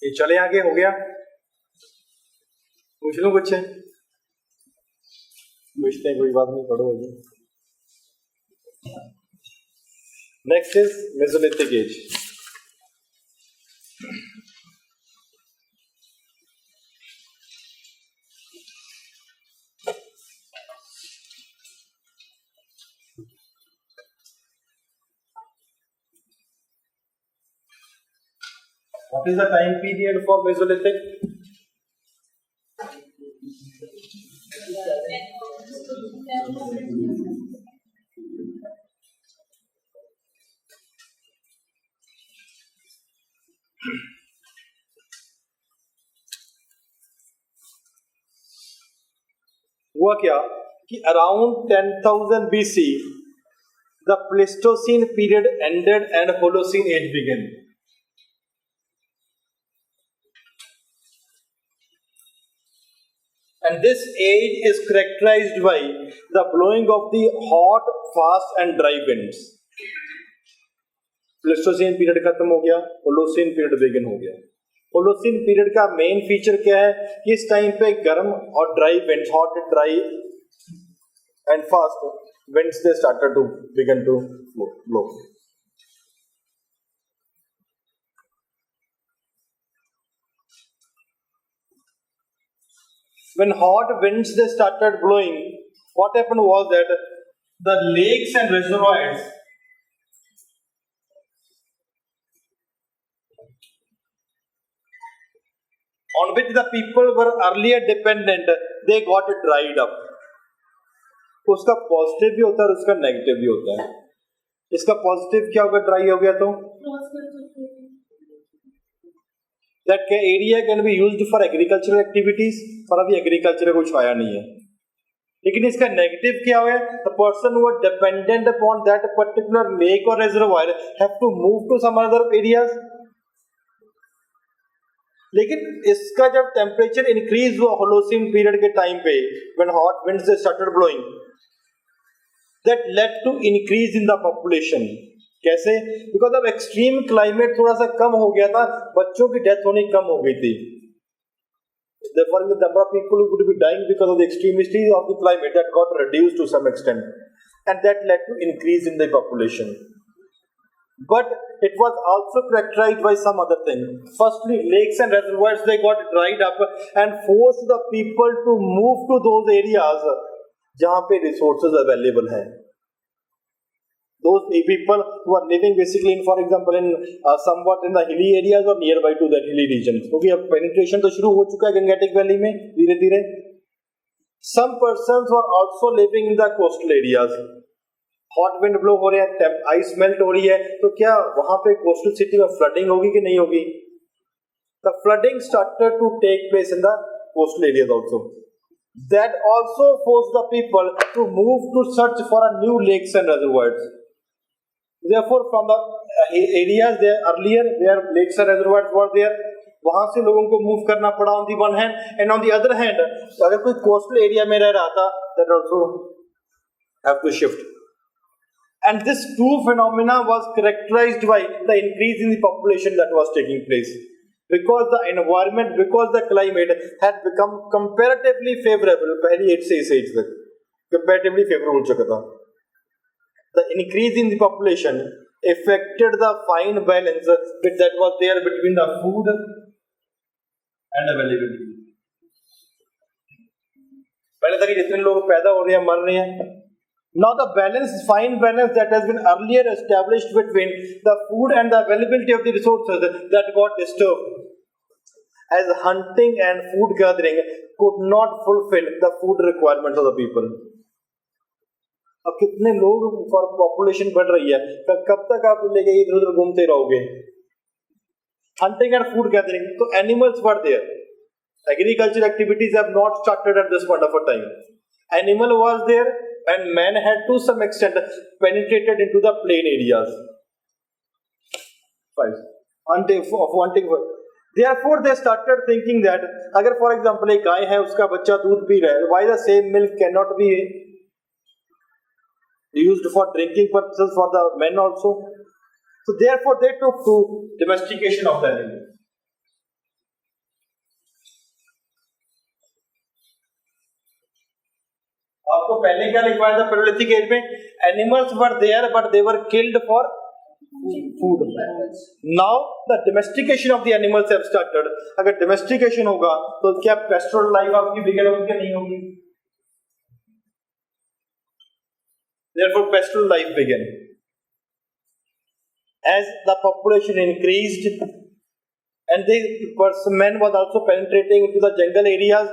ये चले आगे हो गया पूछ लो कुछ पूछते हैं कोई बात नहीं पढ़ो अभी next is Mesolithic as What is the time period for Mesolithic? हुआ क्या कि around 10,000 BC, the Pleistocene period ended and Holocene age began. And this age is characterized by the blowing of the hot, fast and dry winds. Pleistocene period खत्म हो गया, Holocene period begin हो गया। Holocene period का main feature क्या है कि इस टाइम पे गर्म और dry winds, hot, dry and fast winds they started to begin to blow. When hot winds they started blowing, what happened was that the lakes and reservoirs on which the people were earlier dependent, they got dried up. उसका positive भी होता है और उसका negative भी होता है। इसका पॉजिटिव क्या होगा ड्राई हो गया तो that area can be used for agricultural activities, पर अभी एग्रीकल्चर कुछ आया नहीं है। लेकिन इसका नेगेटिव क्या है? The person who are dependent upon that particular lake or reservoir have to move to some other areas. लेकिन इसका जब टेम्परेचर इंक्रीज हुआ होलोसीन पीरियड के टाइम पे, when hot winds they started blowing, that led to increase in the population. कैसे? Because अब extreme climate थोड़ा सा कम हो गया था, बच्चों की डेथ होनी कम हो गई थी। Therefore, the number of people who would be dying because of the extremity of the climate that got reduced to some extent, and that led to increase in the population. But it was also characterized by some other thing. Firstly, lakes and reservoirs they got dried up and forced the people to move to those areas जहाँ पे resources available हैं. Those people who are living basically in, for example, in somewhat in the hilly areas or nearby to that hilly regions. क्योंकि अब penetration तो शुरू हो चुका है गंगेटिक वैली में धीरे धीरे. Some persons were also living in the coastal areas. Hot wind blow हो रहे हैं, ice melt हो रही है, तो क्या वहाँ पे coastal city में flooding होगी कि नहीं होगी? The flooding started to take place in the coastal areas also. That also forced the people to move to search for a new lakes and reservoirs. Therefore, from the areas there earlier where lakes and reservoirs were there, वहां से लोगों को move करना पड़ा on the one hand, and on the other hand अगर कोई coastal area में रह रहा था that also have to shift. And this two phenomena was characterized by the increase in the population that was taking place, because the environment, because the climate had become comparatively favorable. पहली as से इस as तक comparatively favorable हो चुका था. The increase in the population affected the fine balance that was there between the food and availability. पहले था कि जितने लोग पैदा हो रहे हैं मर रहे हैं. Now the balance, fine balance that has been earlier established between the food and the availability of the resources, that got disturbed, as hunting and food gathering could not fulfill the food requirements of the people. अब कितने लोग for population बढ़ रही है, कब तक आप लेके इधर उधर घूमते रहोगे? Hunting and food gathering, so animals were there. Agricultural activities have not started at this point of a time. Animal was there, and man had to some extent penetrated into the plain areas. Hunting. Therefore, they started thinking that, अगर for example एक गाय है, उसका बच्चा दूध P रहा है, why the same milk cannot be used for drinking purposes for the men also? So therefore, they took to domestication of the animal. आपको पहले क्या लिखवाया था पैलेolithic एज में? Animals were there but they were killed for food. Now the domestication of the animals have started. अगर domestication होगा तो क्या पेस्टोरल लाइफ आपकी बिगड़ होगी कि नहीं होगी? Therefore pastoral life began. As the population increased and the men was also penetrating into the jungle areas.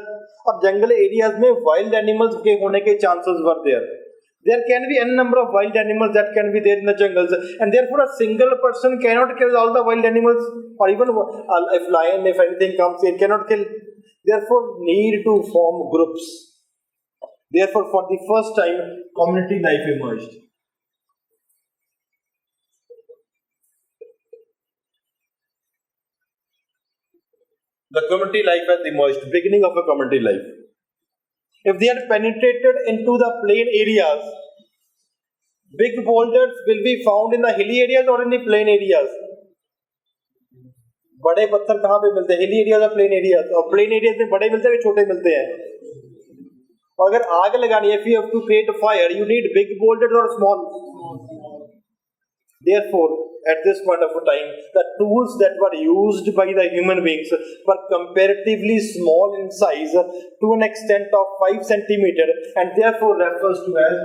अब जंगल एरियाज में वाइल्ड एनिमल्स के होने के chances were there. There can be n number of wild animals that can be there in the jungles, and therefore a single person cannot kill all the wild animals, or even if lion, if anything comes, it cannot kill. Therefore, need to form groups. Therefore, for the first time, community life emerged. The community life has emerged, beginning of a community life. If they are penetrated into the plain areas, big boulders will be found in the hilly areas or in the plain areas. बड़े पत्थर कहाँ पे मिलते हैं? Hilly areas और plain areas. और plain areas में बड़े मिलते हैं कि छोटे मिलते हैं? और अगर आग लगानी है, if you have to create a fire, you need big boulders or small. Therefore, at this point of time, the tools that were used by the human beings were comparatively small in size to an extent of 5 centimeter, and therefore referred to as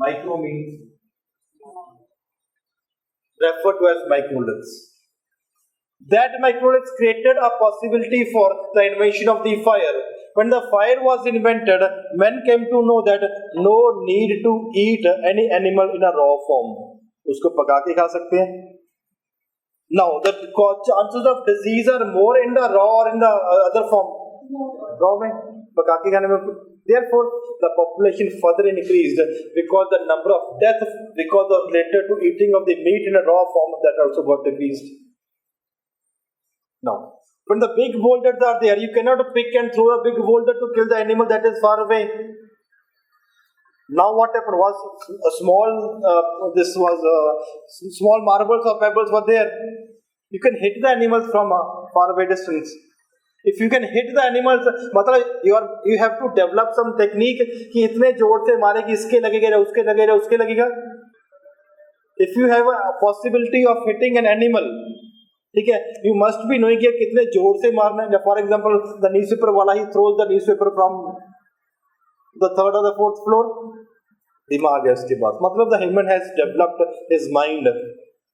micro means referred to as microliths. That microliths created a possibility for the invention of the fire. When the fire was invented, men came to know that no need to eat any animal in a raw form. उसको पका के खा सकते हैं. Now, the chances of disease are more in the raw or in the other form. Raw में पका के खाने में. Therefore, the population further increased because the number of deaths because of later to eating of the meat in a raw form that also got decreased. Now, when the big boulders are there, you cannot pick and throw a big boulder to kill the animal that is far away. Now, what happened was a small marbles or pebbles were there. You can hit the animals from a far away distance. If you can hit the animals, मतलब you have to develop some technique कि इतने जोर से मारे कि इसके लगेगा, उसके लगेगा, उसके लगेगा. If you have a possibility of hitting an animal, ठीक है, you must be knowing कि कितने जोर से मारना है. For example, the newspaper वाला he throws the newspaper from the third or the fourth floor. दिमाग है इसके पास. मतलब the human has developed his mind.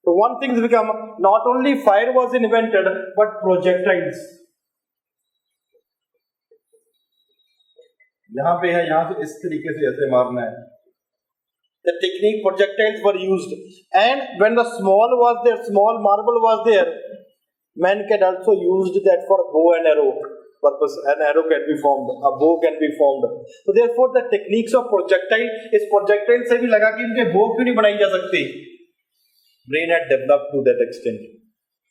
So one thing has become, not only fire was invented, but projectiles. यहाँ पे है, यहाँ से इस तरीके से ऐसे मारना है. The technique projectiles were used, and when the small marble was there, men can also used that for bow and arrow purpose. An arrow can be formed, a bow can be formed. So therefore, the techniques of projectile, इस projectile से भी लगा कि इनके bow क्यों नहीं बनाई जा सकती? Brain had developed to that extent.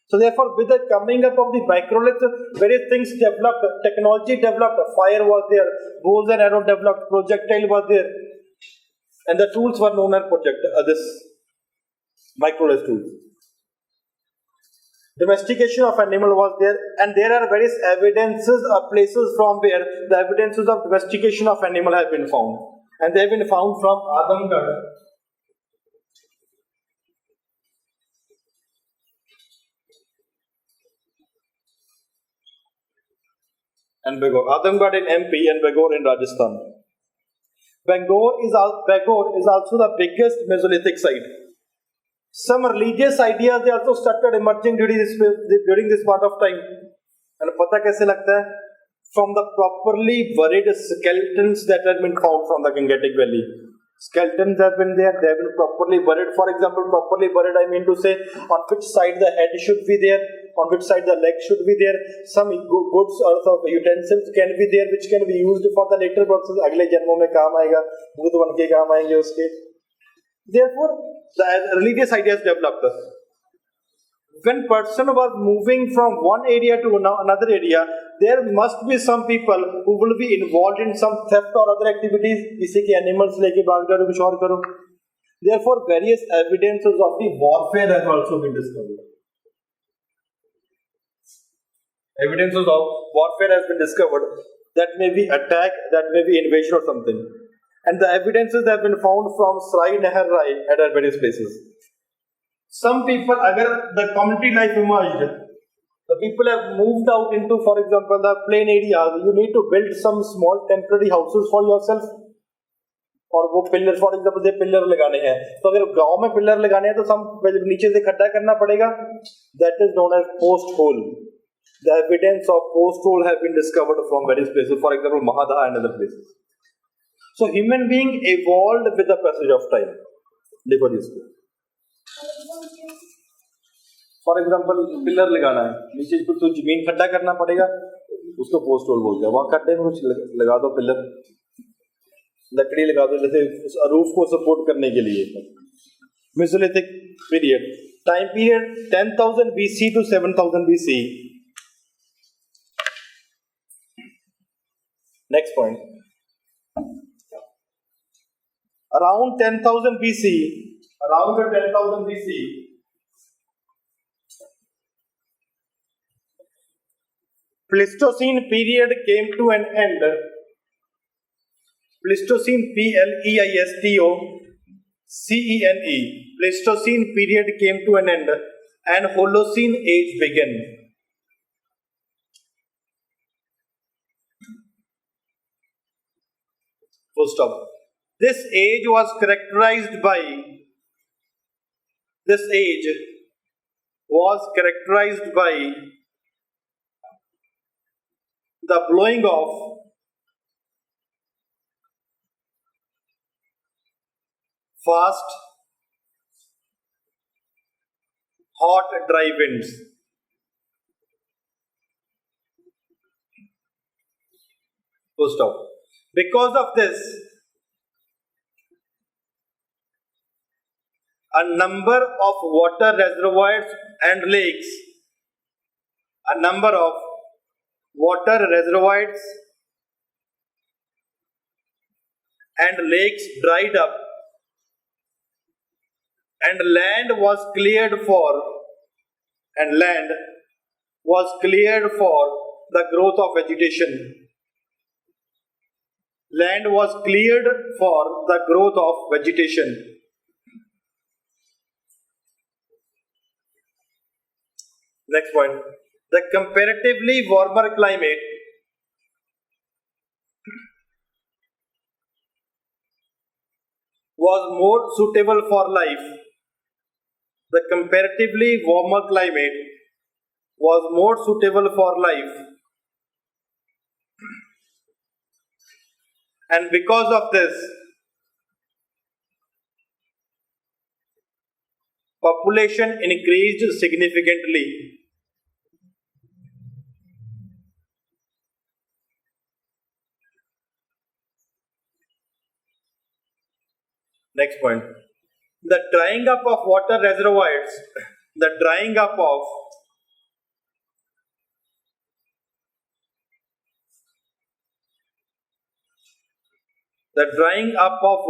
So therefore, with the coming up of the microliths, various things developed, technology developed, fire was there, bows and arrow developed, projectile was there, and the tools were known as this microlith tools. Domestication of animal was there, and there are various evidences of places from where the evidences of domestication of animal have been found, and they have been found from Adamgarh. And Begor. Adamgarh in MP and Begor in Rajasthan. Begor is also the biggest Mesolithic site. Some religious ideas they also started emerging during this part of time. And pata kaise lagta hai? From the properly buried skeletons that have been found from the Gangetic Valley. Skeletons have been there, they have been properly buried. For example, properly buried, I mean to say, on which side the head should be there, on which side the leg should be there. Some goods or some utensils can be there, which can be used for the later purposes. Agle janmo mein kaam aayega, bhut ban ke kaam aayenge uske. Therefore, the religious ideas developed. When person was moving from one area to another area, there must be some people who will be involved in some theft or other activities. किसी के animals लेके भाग जाओ कुछ और करो. Therefore, various evidences of the warfare have also been discovered. Evidences of warfare has been discovered. That may be attack, that may be invasion or something. And the evidences have been found from Srai Nehar Rai at various places. Some people, agar the community life emerged, the people have moved out into, for example, the plain areas. You need to build some small temporary houses for yourself. और वो pillar, for example they pillar लगाने हैं, तो अगर गांव में pillar लगाने हैं तो सम नीचे से खड्डा करना पड़ेगा. That is known as post hole. The evidence of post hole have been discovered from various places, for example, Mahadha and other places. So human being evolved with the passage of time. देखो जी इसको. For example pillar लगाना है, नीचे तो जमीन खड्डा करना पड़ेगा, उसको पोस्ट होल बोलते हैं. वहां खड्डे में कुछ लगा दो, पिलर लकड़ी लगा दो, जैसे रूफ को सपोर्ट करने के लिए. Mesolithic period, time period 10,000 BC to 7,000 BC. Next point. Around 10,000 BC, Pleistocene period came to an end. Pleistocene, Pleistocene. Pleistocene period came to an end and Holocene age began. Full stop. This age was characterized by the blowing of fast, hot, dry winds. Full stop. Because of this, a number of water reservoirs and lakes dried up, and land was cleared for the growth of vegetation. Land was cleared for the growth of vegetation. Next point. The comparatively warmer climate was more suitable for life. The comparatively warmer climate was more suitable for life. And because of this, population increased significantly. Next point. the drying up of water reservoirs, the drying up of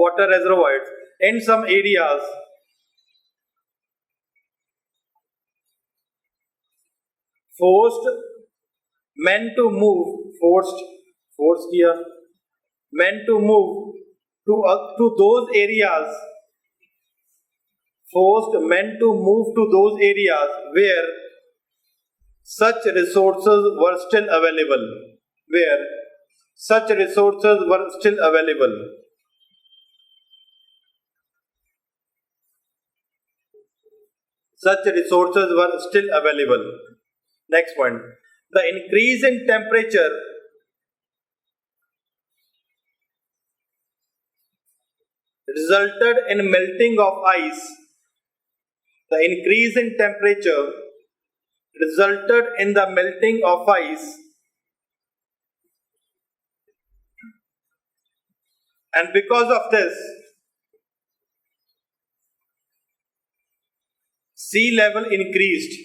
water reservoirs in some areas forced men to move to those areas where such resources were still available. Next point. The increase in temperature resulted in melting of ice. The increase in temperature resulted in the melting of ice, and because of this, sea level increased.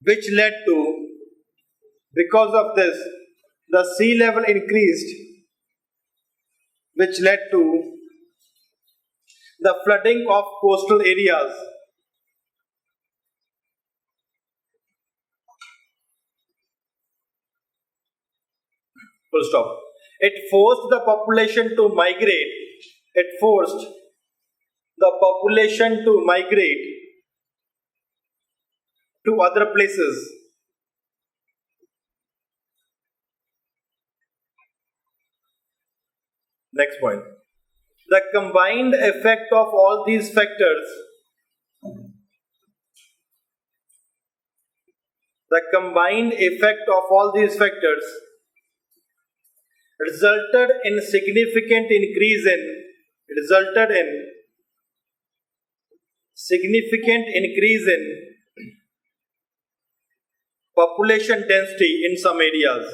Which led to, because of this, the sea level increased, which led to the flooding of coastal areas. Full stop. It forced the population to migrate. To other places. Next point. The combined effect of all these factors resulted in significant increase in population density in some areas.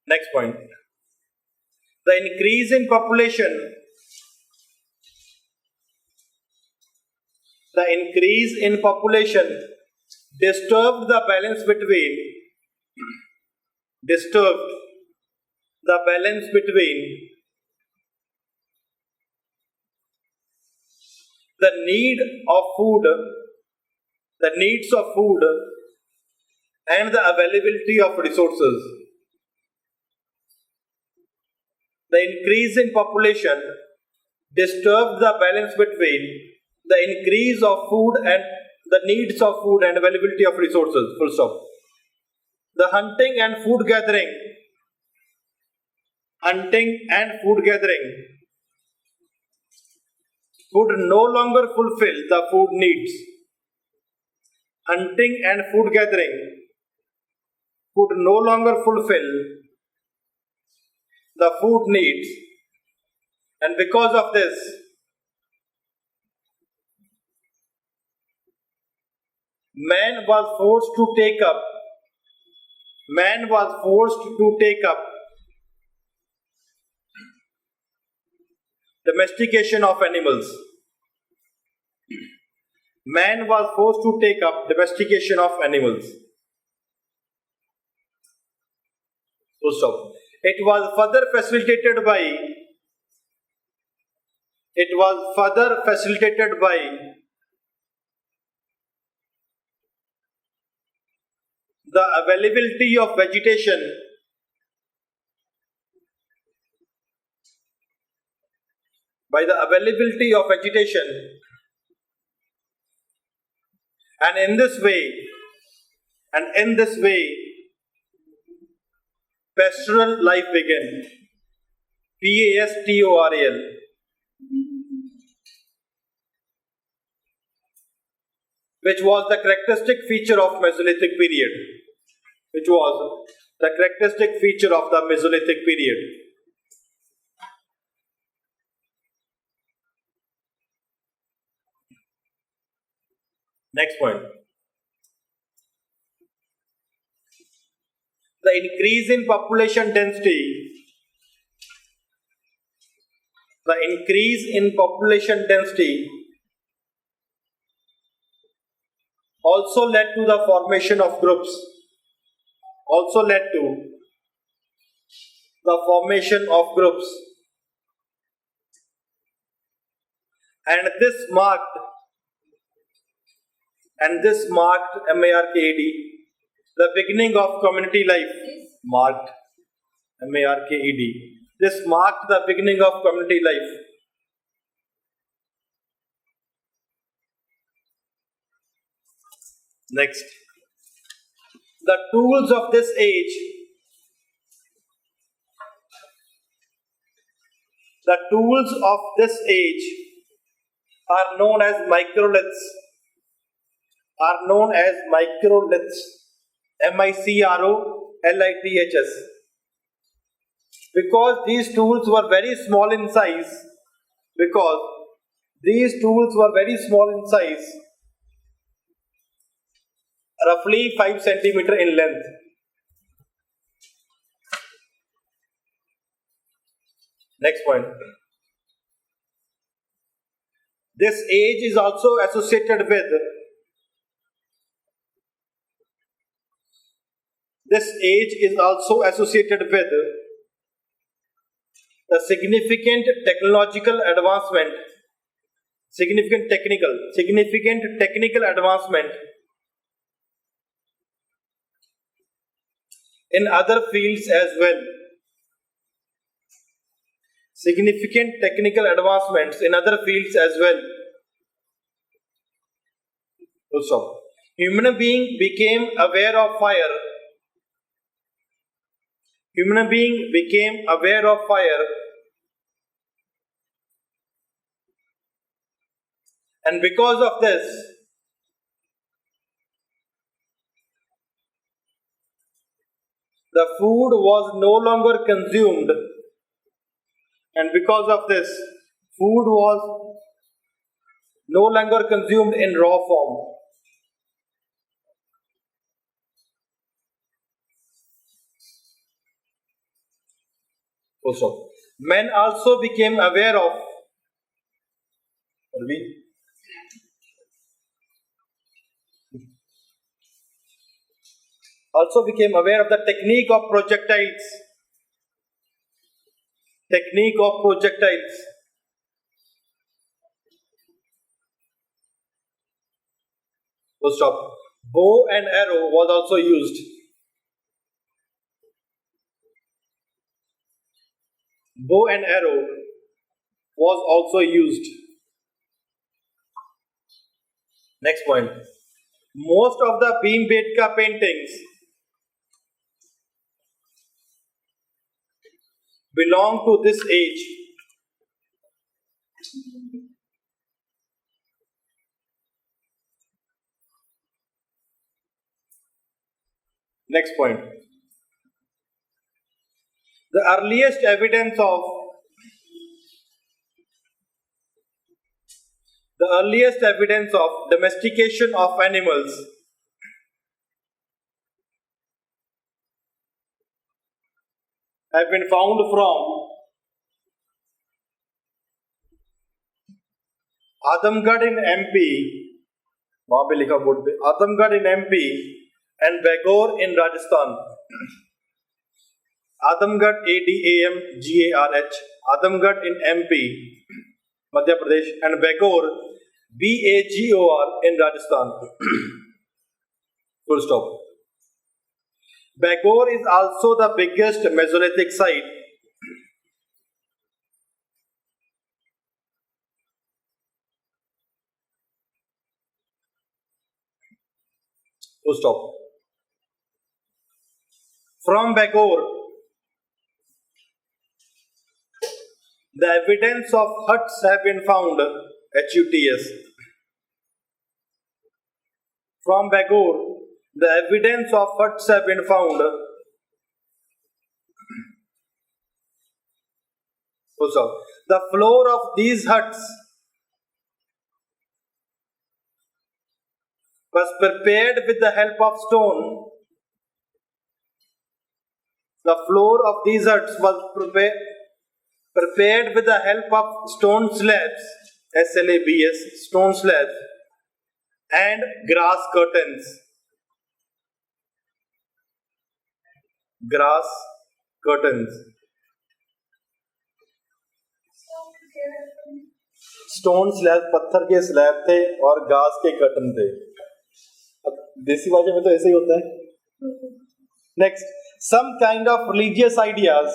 Next point. The increase in population disturbed the balance between the needs of food and the availability of resources. The increase in population disturbed the balance between the increase of food and the needs of food and availability of resources. Full stop. The hunting and food gathering could no longer fulfill the food needs. Hunting and food gathering could no longer fulfill the food needs, and because of this, man was forced to take up domestication of animals. Man was forced to take up domestication of animals. Full stop. It was further facilitated by the availability of vegetation and in this way pastoral life began. PASTORAL. Which was the characteristic feature of Mesolithic period. Next point. The increase in population density. The increase in population density also led to the formation of groups. Also led to the formation of groups. And this marked MARKED, the beginning of community life. Marked MARKED. This marked the beginning of community life. Next. The tools of this age. The tools of this age are known as microliths. MICROLITHS. Because these tools were very small in size. Roughly 5 centimeter in length. Next point. This age is also associated with the significant technological advancement, significant technical advancement in other fields as well. Significant technical advancements in other fields as well. Full stop. Human being became aware of fire. And because of this, the food was no longer consumed. And because of this, food was no longer consumed in raw form. Also, men also became aware of the technique of projectiles. Full stop. Bow and arrow was also used. Next point. Most of the Bhimbetka paintings belong to this age. Next point. The earliest evidence of domestication of animals have been found from Adamgarh in MP, and Bagor in Rajasthan. Adamgarh, ADAMGARH, Adamgarh in MP, Madhya Pradesh, and Bagor, BAGOR in Rajasthan. Full stop. Bagor is also the biggest Mesolithic site. Full stop. From Bagor, the evidence of huts have been found. HUTS. From Bagor, the evidence of huts have been found. Also, the floor of these huts was prepared with the help of stone. The floor of these huts was prepared with the help of stone slabs, slabs, stone slabs, and grass curtains. Grass curtains. Stone slab, पत्थर के slab थे और घास के curtain थे. अब देसी भाषा में तो ऐसे ही होता है. Next, some kind of religious ideas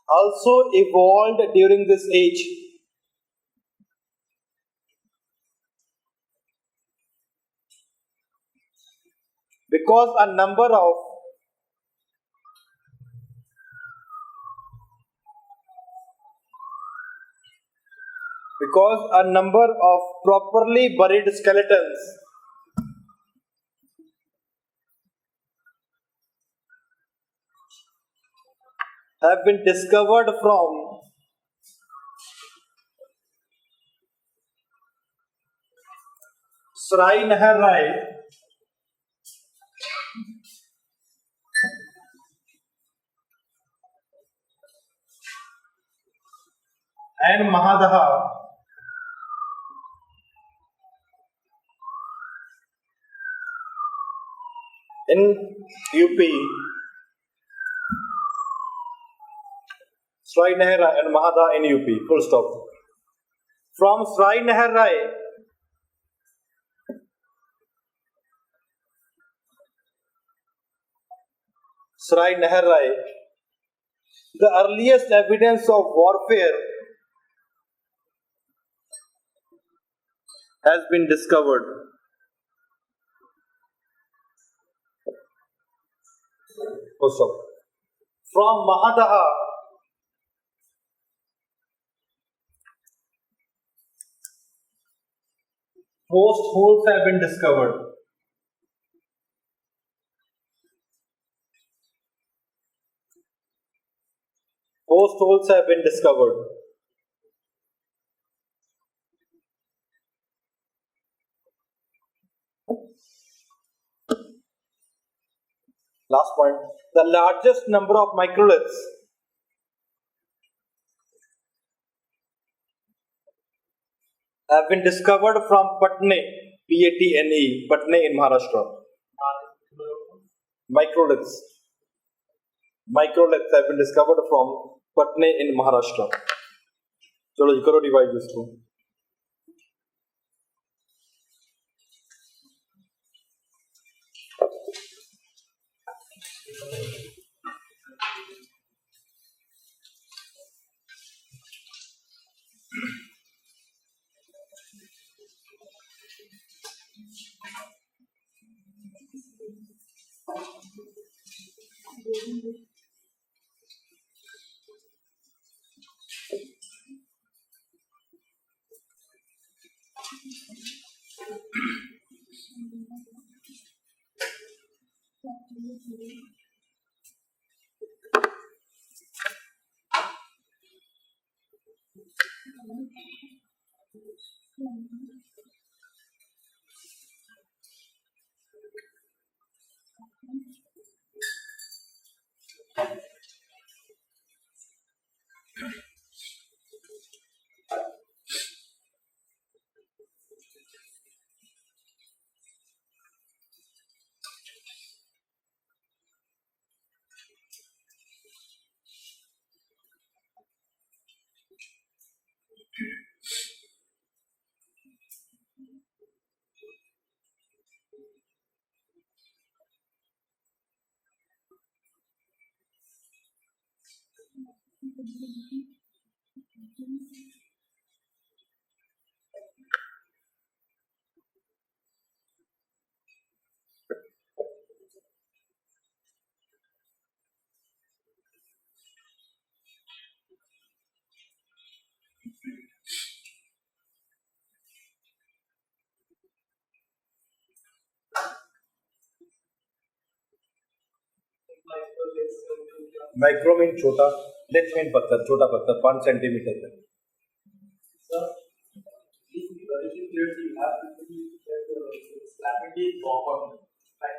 also evolved during this age. Because a number of properly buried skeletons have been discovered from Sarai Nahar Rai and Mahadaha in UP. Sarai Nahar Rai and Mahadaha in UP. Full stop. From Sarai Nahar Rai the earliest evidence of warfare has been discovered. Full stop. From Mahadaha post holes have been discovered. Post holes have been discovered. Last point. The largest number of microliths have been discovered from Patne, P-A-T-N-E, Patne in Maharashtra. Microliths have been discovered from Patne in Maharashtra. चलो जी करो divide इसको. Micro mean छोटा, लिथ mean पत्थर, छोटा पत्थर 5 centimetre तक. periods you have to be that calamity is common. Like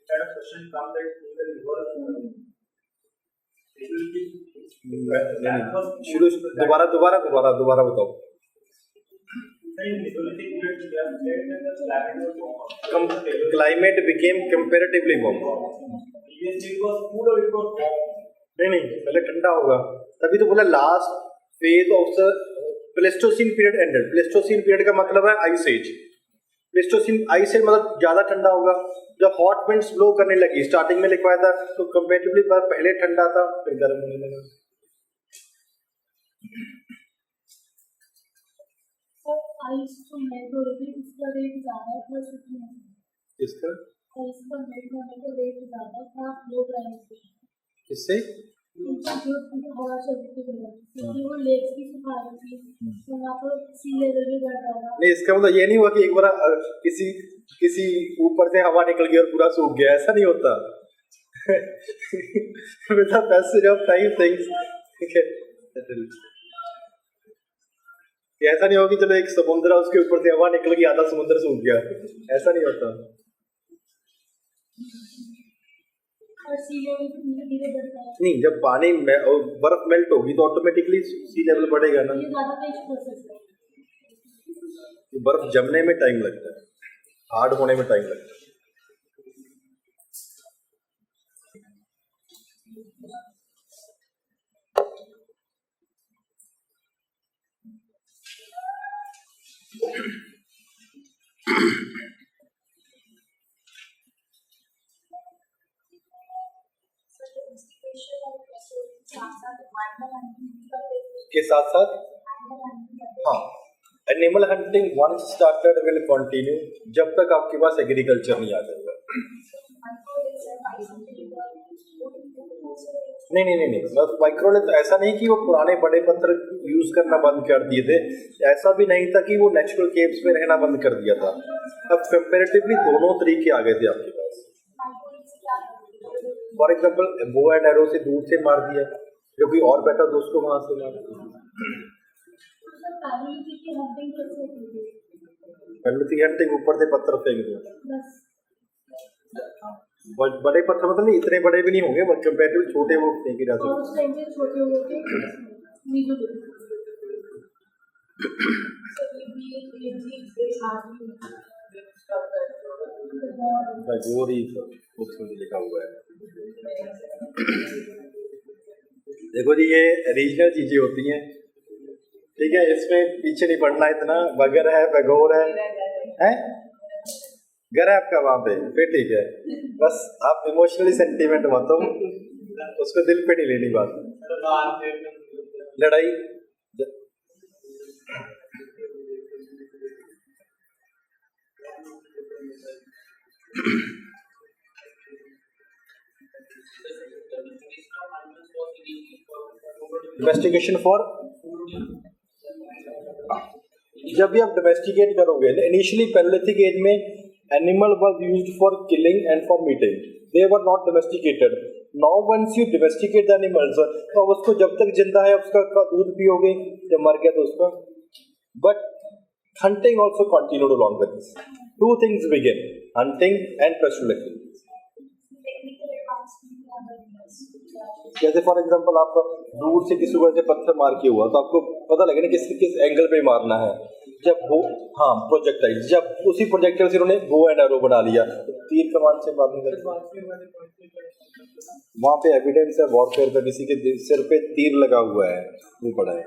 kind of question comes that in the river, it will be शुरू दोबारा बताओ. Climate became comparatively warm. नहीं पहले ठंडा होगा तभी तो बोला last phase of the pleistocene period ended. Pleistocene period का मतलब है ice age. Pleistocene ice age मतलब ज्यादा ठंडा होगा. जब हॉट विंड्स ब्लो करने लगी स्टार्टिंग में लिखवाया था तो कंपैरेटिवली पहले ठंडा था फिर गर्म होने लगा. आइस तो मेट्रो इसका रेट ज्यादा है प्लस इसका आइस का मेट्रो का रेट ज्यादा था लो प्राइस किससे हवा चलती थी क्योंकि वो लेक की सफाई थी तो वहाँ पर सी लेवल भी बढ़ रहा था. नहीं इसका मतलब ये नहीं हुआ कि एक बार किसी ऊपर से हवा निकल गई और पूरा सूख गया. ऐसा नहीं होता. with the passage of time things ठीक है. ऐसा नहीं होगा कि चलो एक समुद्र है उसके ऊपर से हवा निकल गई आधा समुद्र सूख गया. ऐसा नहीं होता. और सी लेवल धीरे बढ़ता है. नहीं जब पानी में बर्फ मेल्ट होगी तो ऑटोमेटिकली सी लेवल बढ़ेगा ना. ये ज्यादा तेज प्रोसेस है. बर्फ जमने में टाइम लगता है हार्ड होने में टाइम लगता है. के साथ साथ हाँ animal hunting once started will continue जब तक आपके पास एग्रीकल्चर नहीं आ जाएगा. नहीं माइक्रोलिथ ऐसा नहीं कि वो पुराने बड़े पत्थर यूज करना बंद कर दिए थे. ऐसा भी नहीं था कि वो नेचुरल केव्स में रहना बंद कर दिया था. अब कंपैरेटिवली दोनों तरीके आ गए थे आपके पास. For example bow and arrow से दूर से मार दिया जो कि और बेटर दोस्त को वहां से मार दिया. पैलेथी हंटिंग ऊपर से पत्थर फेंक दिया. बड़े पत्थर मतलब नहीं इतने बड़े भी नहीं होंगे बट कंपैरेटिवली छोटे वो फेंके जाते हैं. लिखा हुआ है. देखो जी ये रीजनल चीजें होती हैं ठीक है. इसमें पीछे नहीं पड़ना इतना. बगर है बगोर है घर है आपका वहां पे फिर ठीक है. बस आप इमोशनली सेंटीमेंट मत हो उसको दिल पे नहीं लेनी बात. लड़ाई इन्वेस्टिगेशन फॉर जब भी आप डोमेस्टिकेट करोगे इनिशियली पैलेथिक एज में animal was used for killing and for meeting. They were not domesticated. Now once you domesticate the animals तो अब उसको जब तक जिंदा है उसका दूध पियोगे जब मर गया तो उसका. But hunting also continued along with this. Two things begin hunting and postulation. जैसे फॉर एग्जांपल आप दूर से किसी को पत्थर मार के हुआ तो आपको पता लगे ना किस एंगल पे मारना है. जब वो हाँ प्रोजेक्टाइल जब उसी प्रोजेक्टाइल से उन्होंने बो एंड एरो बना लिया तो तीर कमान से मारने लगे. वहां पे एविडेंस है वॉरफेयर का. किसी के सिर पे तीर लगा हुआ है वो पड़ा है.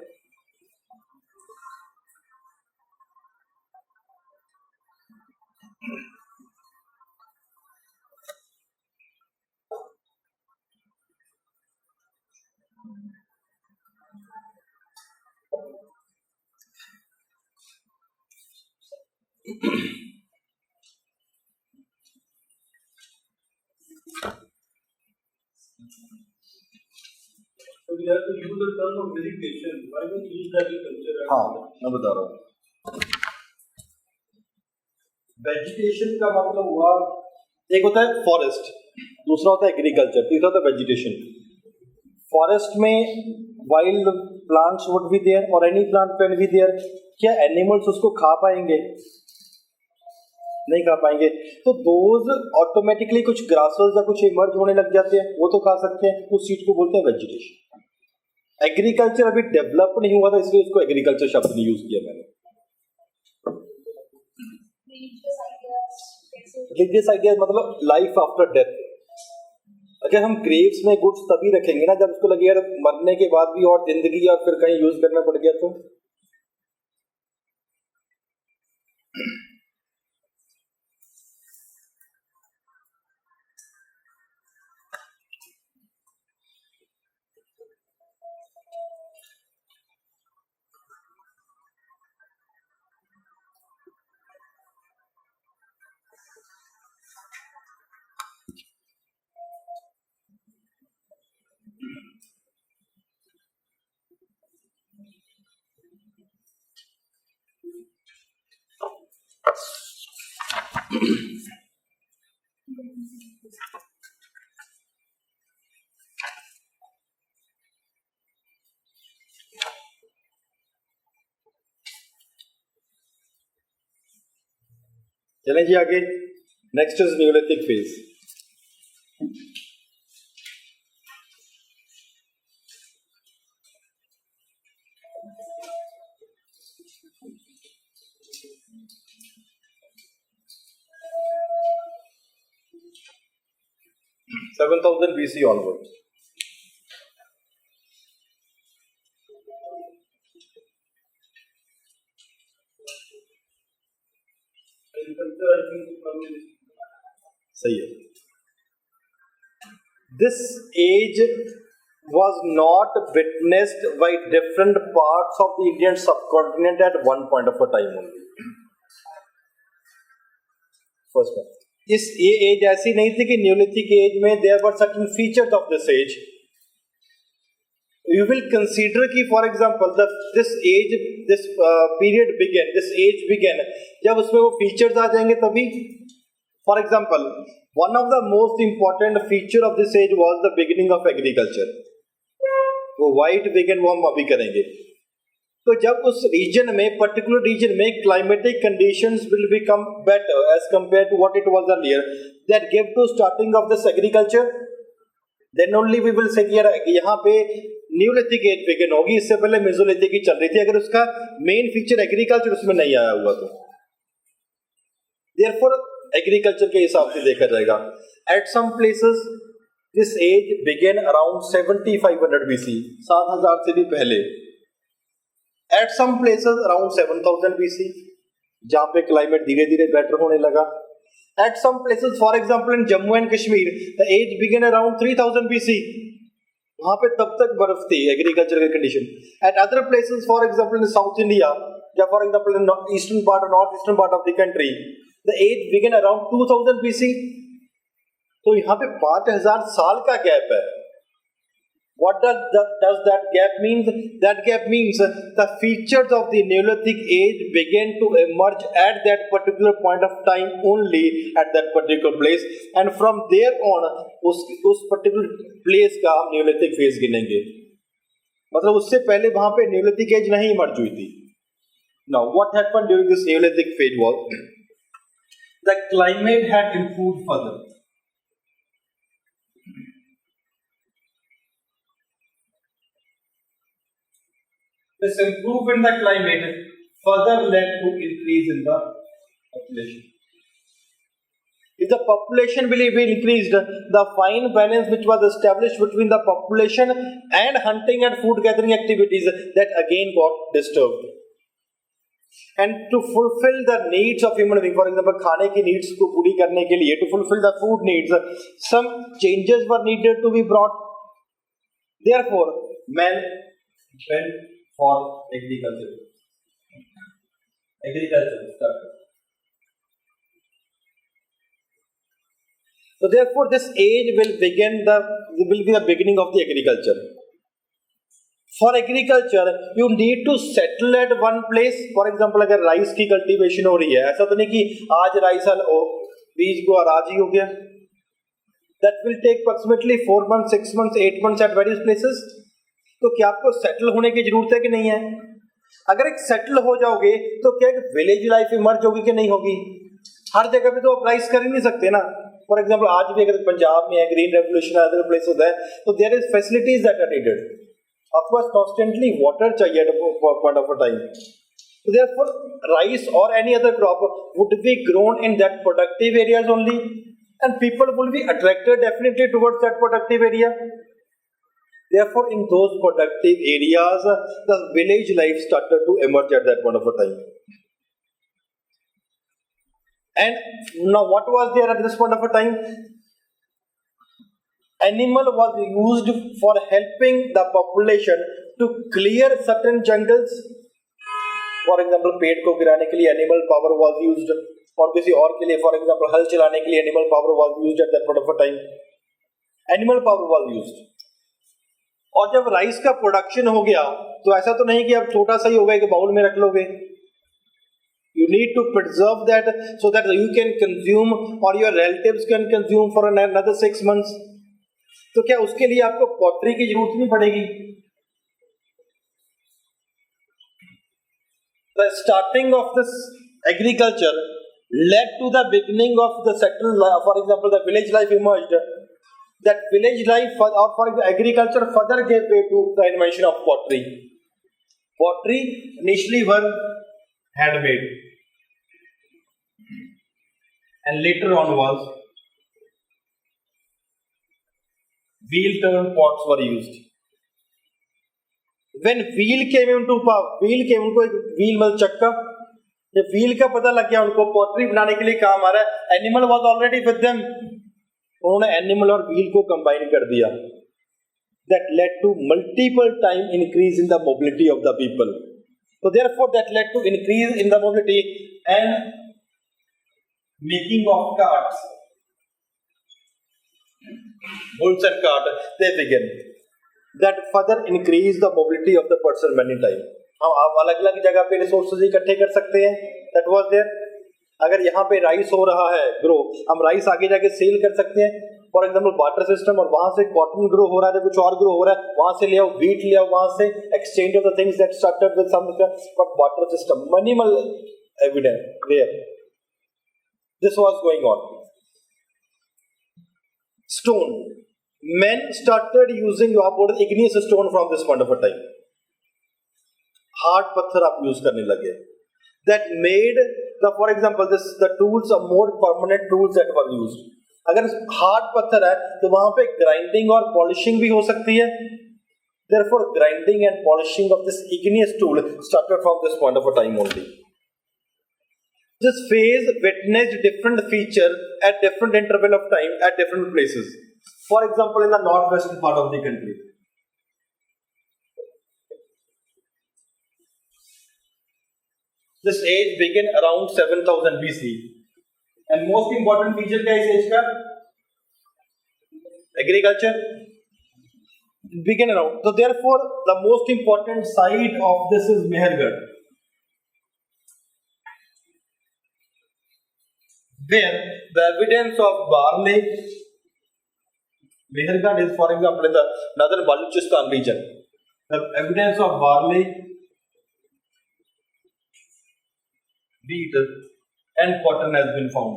So we have to use the term of vegetation. Why don't we use agriculture? हाँ मैं बता रहा हूँ. वेजिटेशन का मतलब हुआ एक होता है फॉरेस्ट दूसरा होता है एग्रीकल्चर तीसरा होता है वेजिटेशन. फॉरेस्ट में wild plants would be there और any plant can be there. क्या एनिमल्स उसको खा पाएंगे? नहीं खा पाएंगे। तो दोज ऑटोमेटिकली कुछ ग्रासेस या कुछ इमर्ज होने लग जाते हैं, वो तो खा सकते हैं, उस चीज को बोलते हैं वेजिटेशन। एग्रीकल्चर अभी डेवलप नहीं हुआ था, इसलिए उसको एग्रीकल्चर शब्द नहीं यूज किया मैंने। रिलीजियस आइडिया मतलब लाइफ आफ्टर डेथ। अगर हम ग्रेव्स में गुड्स तभी रखेंगे ना जब उसको लगे यार मरने के बाद भी और जिंदगी और फिर कहीं यूज करना पड़ गया तो। चलें जी आगे। Next is Neolithic phase. Seven 7000 BC onward. सही है। This age was not witnessed by different parts of the Indian subcontinent at one point of a time only. First one. ये एज ऐसी नहीं थी कि न्यूलिथिक एज में there were certain features of this age. You will consider कि for example this period began, this age began, जब उसमें वो फीचर्स आ जाएंगे तभी। For example one of the most important feature of this age was the beginning of agriculture. वो why it began वो हम अभी करेंगे। तो जब उस रीजन में, पर्टिकुलर रीजन में climatic conditions will become better as compare to what it was earlier, that give to starting of this agriculture, then only we will say यहाँ पे न्यूलिथिक एज बिगिन होगी। इससे पहले मेसोलिथिक ही चल रही थी, अगर उसका मेन फीचर एग्रीकल्चर उसमें नहीं आया हुआ तो। देयरफॉर एग्रीकल्चर के हिसाब से देखा जाएगा। At some places this age began around 7500 BC, 7000 से भी पहले। At some places around 7000 BC, जहाँ पे क्लाइमेट धीरे धीरे बेटर होने लगा। At some places, for example in Jammu and Kashmir, the age began around 3000 BC. वहाँ पे तब तक बर्फ थी, एग्रीकल्चर की condition. At other places, for example in South India, या for example in eastern part or northeastern part of the country, the age began around 2000 BC. तो यहाँ पे 5000 साल का गैप है। What does that gap mean? That gap means the features of the Neolithic age began to emerge at that particular point of time only at that particular place, and from there on उस particular place का हम Neolithic phase गिनेंगे। मतलब उससे पहले वहां पे Neolithic age नहीं emerge हुई थी। Now what happened during this Neolithic phase was the climate had improved further. This improvement in the climate further led to increase in the population. If the population will be increased, the fine balance which was established between the population and hunting and food gathering activities, that again got disturbed. And to fulfill the needs of human being, for example, खाने की needs को पूरी करने के लिए, to fulfill the food needs, some changes were needed to be brought. Therefore, men went for agriculture. Started. So therefore, this age will be the beginning of the agriculture. For agriculture, you need to settle at one place. For example, अगर rice की cultivation हो रही है, ऐसा तो नहीं कि आज राइस बीज को आज ही हो गया. That will take approximately 4 months, 6 months, 8 months at various places. तो क्या आपको सेटल होने की जरूरत है कि नहीं है? अगर एक सेटल हो जाओगे तो क्या विलेज लाइफ इमर्ज होगी कि नहीं होगी? हर जगह पे तो आप राइज कर ही नहीं सकते ना. फॉर एग्जाम्पल आज भी अगर पंजाब में है, ग्रीन रेवोल्यूशन अदर प्लेसेस है, तो there is facilities that are needed. आपको कॉन्स्टेंटली वाटर चाहिए at point of a time. So therefore, rice or any other crop would be grown in that productive areas only, and people will be attracted definitely towards that productive area. Therefore, in those productive areas, the village life started to emerge at that point of a time. And now, what was there at this point of a time? Animal was used for helping the population to clear certain jungles. For example पेड़ को गिराने के लिए animal power was used, और किसी और के लिए फॉर एग्जाम्पल हल चलाने के लिए animal power was used at that point of a time. Animal power was used. और जब राइस का प्रोडक्शन हो गया तो ऐसा तो नहीं कि अब छोटा सा ही होगा कि बाउल में रख लोगे. You need to preserve that so that you can consume और your relatives can consume for another 6 months. तो क्या उसके लिए आपको पॉटरी की जरूरत नहीं पड़ेगी? The starting of this agriculture led to the beginning of the settled life. For example, the village life emerged. That village life or for agriculture further gave way to the invention of pottery. Pottery initially were handmade, and later on was wheel-turned pots were used. When wheel came into power, उनको एक wheel मतलब चक्का, जब wheel का पता लग गया उनको पॉटरी बनाने के लिए काम आ रहा है, animal was already with them, उन्होंने एनिमल और wheel को कंबाइन कर दिया. That led to multiple time increase in the mobility of the people. So therefore that led to increase in the mobility and making of carts, bulls and cart, they began. That further increase the mobility of the person many times. हम आप अलग अलग जगह पे resources इकट्ठे कर सकते हैं. That was there. अगर यहाँ पे राइस हो रहा है ग्रो, हम राइस आगे जाके सेल कर सकते हैं. फॉर एग्जाम्पल वाटर सिस्टम, और वहां से कॉटन ग्रो हो रहा है, कुछ और ग्रो हो रहा है, वहां से ले आओ व्हीट ले आओ, वहां से exchange of the things that started with some but water system minimal evidence there. This was going on. Stone, men started using igneous stone from this point of a time. Hard पत्थर आप use करने लगे. That made the, for example, the tools are more permanent tools that were used. अगर hard पत्थर है तो वहां पे grinding और polishing भी हो सकती है. Therefore, grinding and polishing of this igneous tool started from this point of a time only. This phase witnessed different feature at different interval of time at different places. For example, in the northwestern part of the country, this age began around 7000 BC, and most important feature क्या इस age का? Agriculture began around. So therefore, the most important site of this is Mehergarh, where the evidence of barley. Mehergarh is, for example, in the northern Baluchistan region. The evidence of barley, wheat, and cotton has been found.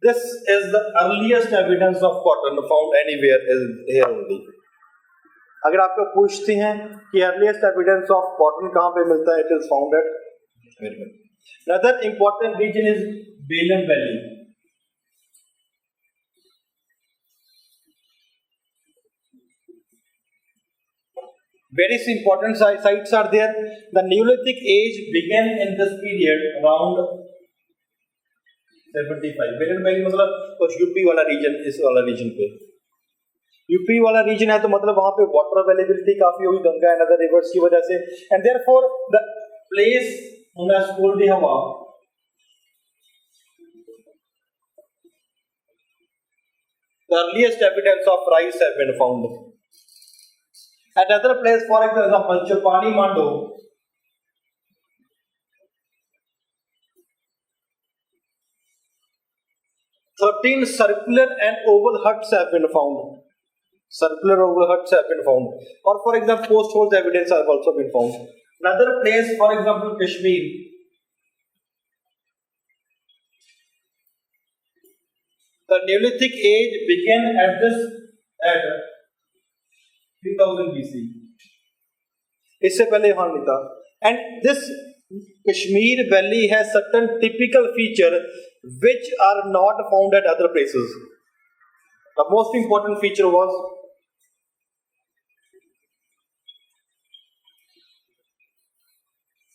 This is the earliest evidence of cotton found anywhere is here only. अगर आपको पूछते हैं कि earliest evidence of cotton कहाँ पे मिलता है, it is found at Mehergarh. Another important region is Belem Valley. Various important sites are there. The Neolithic age began in this period around 75. Belem Valley मतलब कुछ यूपी वाला reason, इस वाला reason पे यूपी वाला रीजन है, तो मतलब वहां पे वाटर अवेलेबिलिटी काफी होगी गंगा एंड अदर रिवर्स की वजह से. And therefore the place known as Col de Hava, the earliest evidence of rice have been found. At other place, for example, Chupani Mando, 13 circular and oval huts have been found. Circular oval huts have been found. Or for example, post holes evidence have also been found. Another place, for example, Kashmir. The Neolithic age began at 3000 BC. इससे पहले वहां नहीं था. And this Kashmir Valley has certain typical feature which are not found at other places. The most important feature was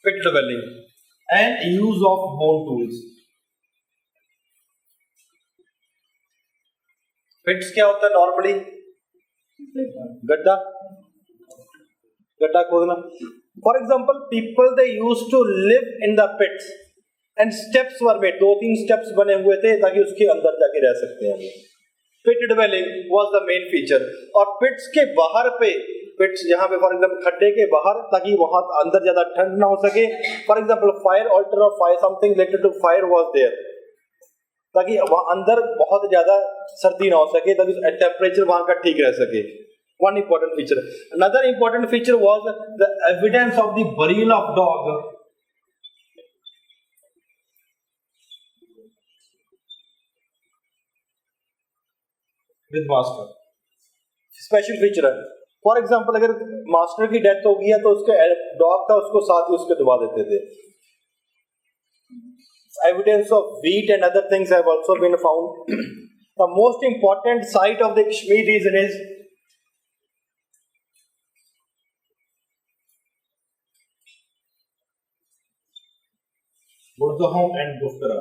pit dwelling and use of bone tools. Pits क्या होता है normally? गड्ढा खोदना. For example, people they used to live in the pits and steps were made. 2-3 steps बने हुए थे ताकि उसके अंदर जाके रह सकते हैं. Pit dwelling was the main feature. और pits के बाहर पे pits जहाँ पे for example खड्डे के बाहर ताकि वहाँ अंदर ज्यादा ठंड ना हो सके. For example, fire altar or fire something related to fire was there. ताकि वहाँ अंदर बहुत ज्यादा सर्दी ना हो सके ताकि टेम्परेचर वहाँ का ठीक रह सके. One important feature. Another important feature was the evidence of the burial of dog with master. Special feature है. For example, अगर master की death हो गई है तो उसके dog था उसको साथ ही उसके दबा देते थे. Evidence of wheat and other things have also been found. The most important site of the Kashmir region is Burdaholm and Gufkara.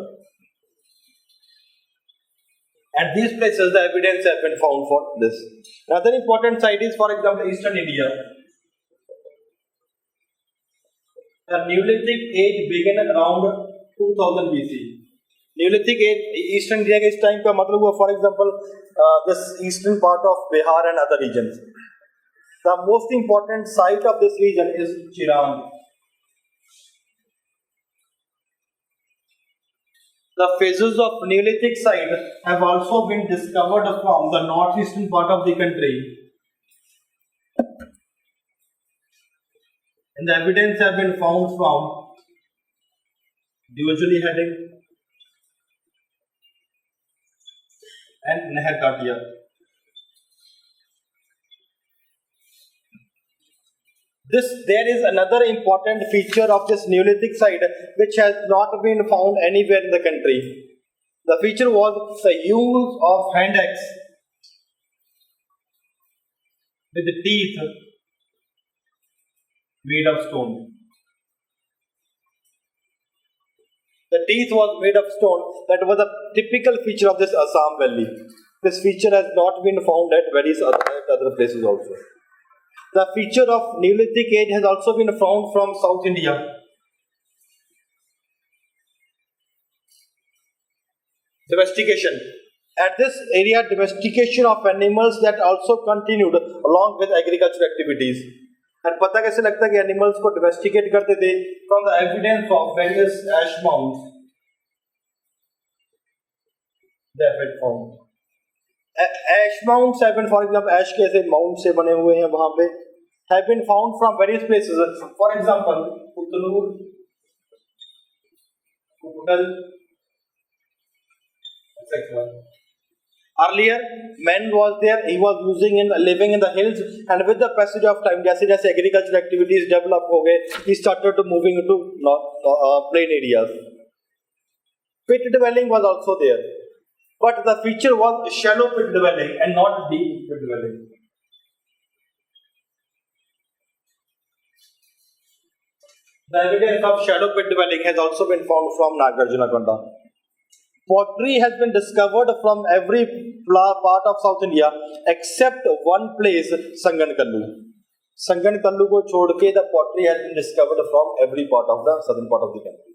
At these places, the evidence have been found for this. Another important site is, for example, Eastern India. The Neolithic age began around 2000 BC. Neolithic age, Eastern India के इस time का मतलब हुआ, for example, this eastern part of Bihar and other regions. The most important site of this region is Chirang. The phases of Neolithic site have also been discovered from the northeastern part of the country. And the evidence have been found from Divajuli heading and Nehar Katia. There is another important feature of this Neolithic site which has not been found anywhere in the country. The feature was the use of hand axe with the teeth made of stone. The teeth was made of stone. That was a typical feature of this Assam Valley. This feature has not been found at various other places also. The feature of Neolithic age has also been found from South India. Domestication. At this area, domestication of animals that also continued along with agricultural activities. And पता कैसे लगता है कि animals को domesticate करते थे? From the evidence of various ash mounds they have been found. Ash mounds have been, for example, ash के ऐसे mound से बने हुए हैं वहाँ पे, have been found from various places. For example, Puttanur, Kutal, etc. Earlier, man was there. He was living in the hills, and with the passage of time, जैसे जैसे agricultural activities develop हो गए, he started to moving into plain areas. Pit dwelling was also there, but the feature was shallow pit dwelling and not deep pit dwelling. The evidence of shallow pit dwelling has also been found from Nagarjunakonda. Pottery has been discovered from every part of South India except one place, Sangankallu. Sangankallu को छोड़ के the pottery has been discovered from every part of the southern part of the country.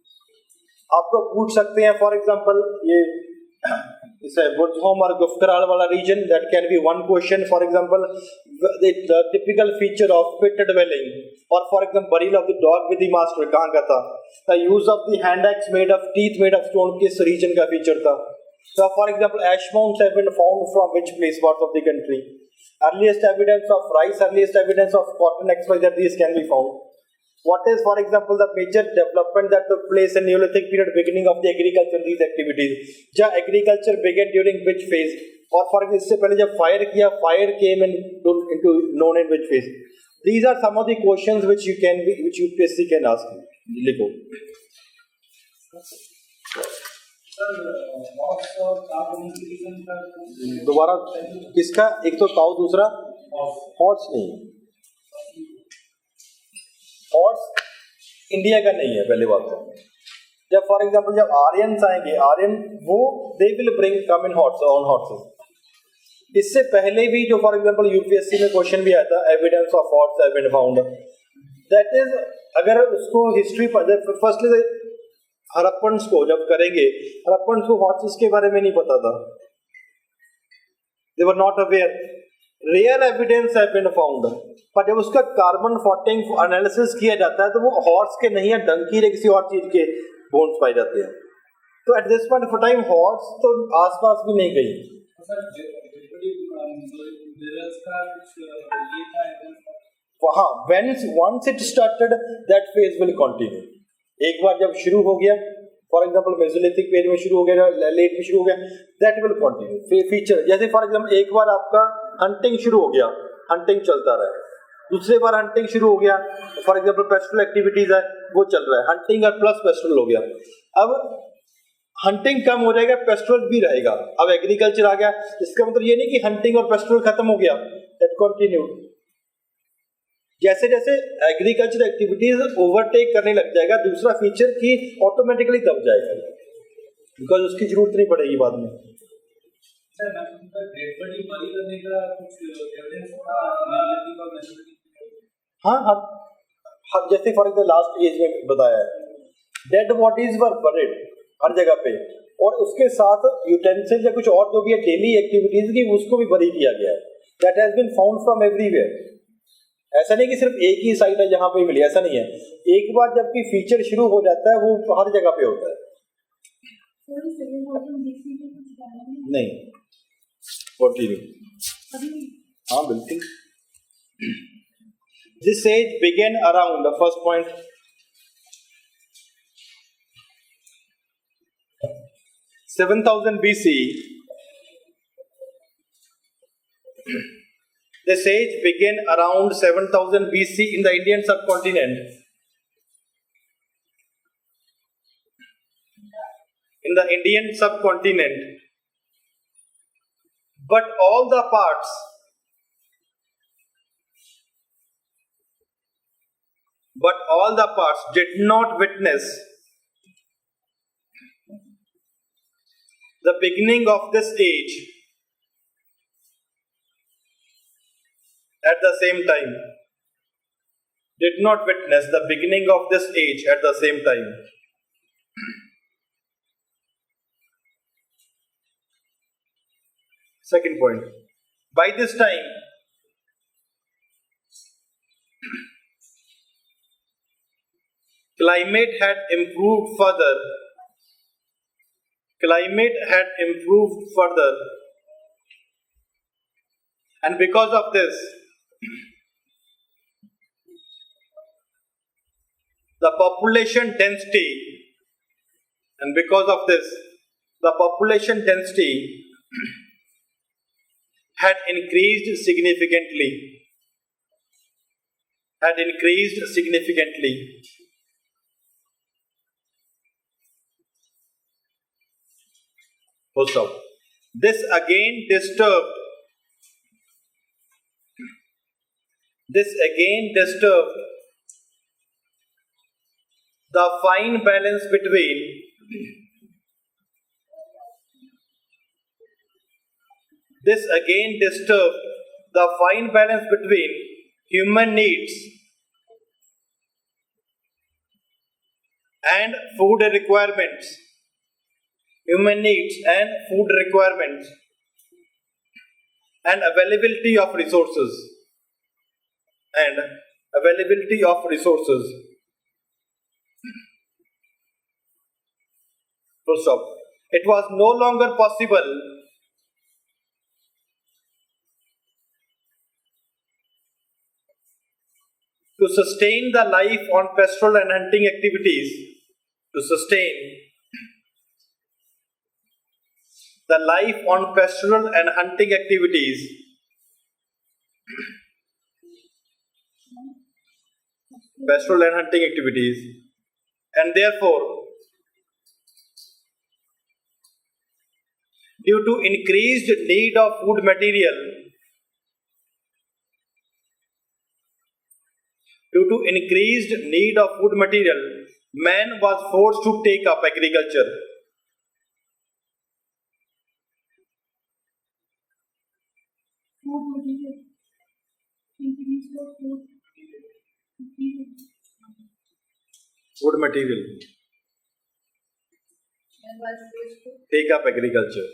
आपको पूछ सकते हैं, for example, ये इसे Burdaholm और Gufkaral वाला region, that can be one question. For example, the typical feature of pit dwelling, or for example, burial of the dog with the master कहाँ का था? The use of the hand axe made of teeth made of stone किस region का feature था? So, for example, ash mounds have been found from which place, parts of the country? Earliest evidence of rice, earliest evidence of cotton, XYZ, these can be found. What is, for example, the major development that took place in Neolithic period, beginning of the agriculture, these activities? जब agriculture began during which phase? और for example, इससे पहले जब fire किया, fire came into known in which phase? These are some of the questions which UPSC can ask. लिखो. दोबारा किसका? एक तो काउ, दूसरा हॉर्स नहीं. हॉर्स इंडिया का नहीं है, पहले बात तो. जब फॉर एग्जांपल जब आर्यंस आएंगे, आर्यन वो they will bring come in horse on horses. इससे पहले भी जो फॉर एग्जांपल यूपीएससी में क्वेश्चन भी आया था, evidence of horse have been found. That is, अगर उसको हिस्ट्री पर फर्स्टली हड़प्पन्स को जब करेंगे, हड़प्पन्स को हॉर्सेस के बारे में नहीं पता था. They were not aware. Rare evidence have been found, पर जब उसका कार्बन 14 एनालिसिस किया जाता है तो वो हॉर्स के नहीं है, डंकी या किसी और चीज के बोन्स पाए जाते हैं. तो at this point of time horse तो आसपास भी नहीं गई. वहां once it started, that phase will continue. एक बार जब शुरू हो गया, फॉर एग्जाम्पल मेसोलिथिक पेज में शुरू हो गया, लेट में शुरू हो गया, दैट विल कंटिन्यू. फीचर जैसे फॉर एग्जाम्पल एक बार आपका हंटिंग शुरू हो गया, हंटिंग चलता रहा. दूसरे बार हंटिंग शुरू हो गया, फॉर एग्जाम्पल पेस्टरल एक्टिविटीज है वो चल रहा है, हंटिंग और प्लस पेस्टरल हो गया. अब हंटिंग कम हो जाएगा, पेस्टरल भी रहेगा. अब एग्रीकल्चर आ गया, इसका मतलब ये नहीं कि हंटिंग और पेस्टरल खत्म हो गया, दैट कंटिन्यू. जैसे जैसे एग्रीकल्चर एक्टिविटीज ओवरटेक करने लग जाएगा दूसरा फीचर की, ऑटोमेटिकली दब जाएगा, बिकॉज उसकी जरूरत नहीं पड़ेगी बाद में. हाँ हाँ, जैसे फॉर एग्जाम्पल लास्ट एज में बताया है, डेड बॉडीज वर बरीड हर जगह पे, और उसके साथ यूटेंसिल्स या कुछ और जो भी है डेली एक्टिविटीज की, उसको भी बरी किया गया है. That has been found from everywhere. ऐसा नहीं कि सिर्फ एक ही साइट है जहां पे मिली, ऐसा नहीं है. एक बार जबकि फीचर शुरू हो जाता है वो हर जगह पे होता है. नहीं कंटिन्यू. हाँ बिल्कुल. This age began around the first point 7000 BC. This age began around 7000 BC in the Indian subcontinent. In the Indian subcontinent. But all the parts did not witness the beginning of this age at the same time. Did not witness the beginning of this age at the same time. Second point. By this time, climate had improved further. And because of this, the population density had increased significantly. Full stop. This again disturbed the fine balance between human needs and food requirements, and availability of resources. Full stop. It was no longer possible to sustain the life on pastoral and hunting activities, to sustain the life on pastoral and hunting activities, pastoral and hunting activities, and therefore, due to increased need of food material, man was forced to take up agriculture. Food material. Increase of food material. Food material. And was forced to Take up agriculture.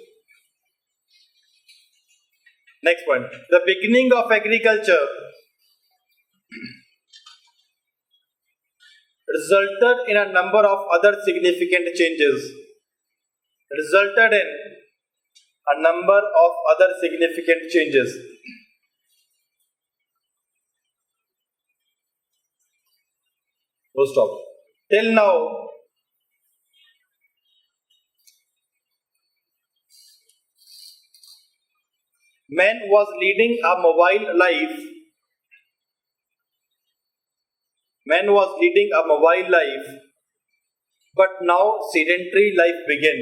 Next point. The beginning of agriculture resulted in a number of other significant changes. Full stop. Till now, man was leading a mobile life. But now sedentary life began.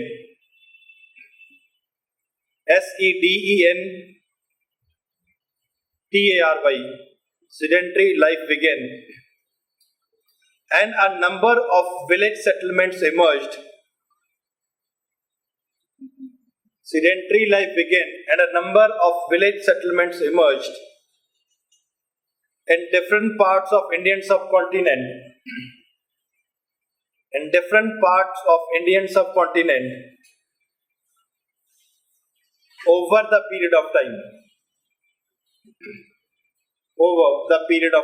SEDENTARY. Sedentary life began. And a number of village settlements emerged. Sedentary life began and a number of village settlements emerged in different parts of Indian subcontinent. Over the period of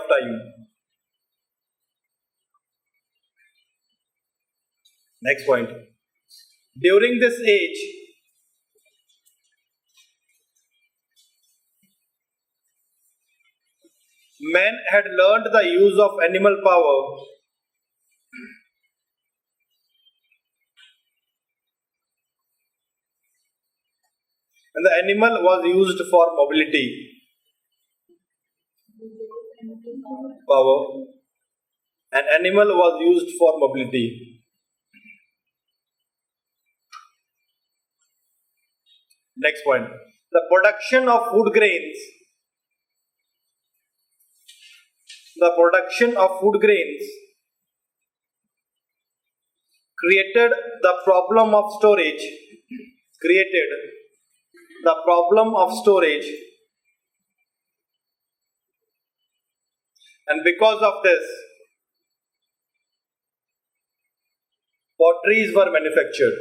time. Next point. During this age, man had learned the use of animal power and the animal was used for mobility. Next point. The production of food grains created the problem of storage. And because of this, potteries were manufactured.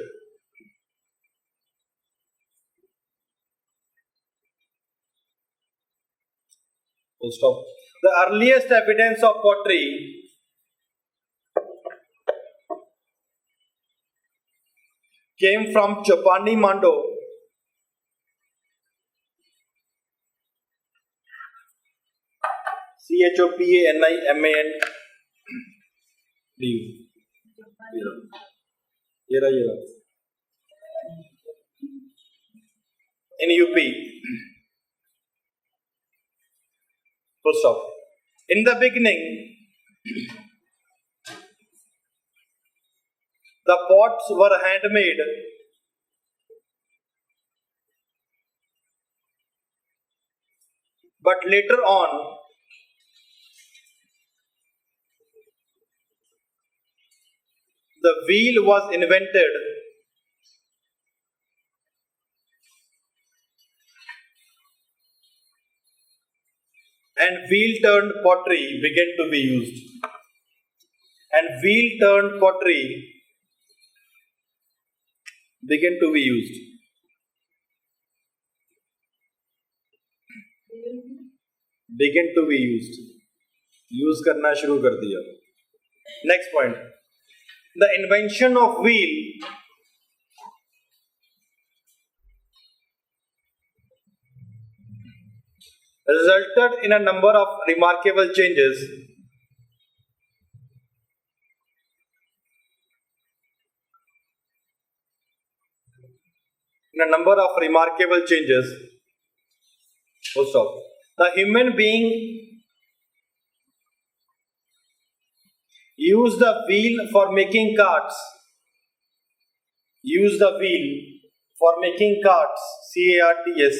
Full stop. The earliest evidence of pottery came from Chopani Mando, CHOPANIMANDU, in UP. Full stop. In the beginning, the pots were handmade. But later on, the wheel was invented. And wheel-turned pottery began to be used. Use करना शुरू कर दिया. Next point. The invention of wheel resulted in a number of remarkable changes. in a number of remarkable changes. Full stop. The human being used the wheel for making carts. Use the wheel for making carts. C-A-R-T-S.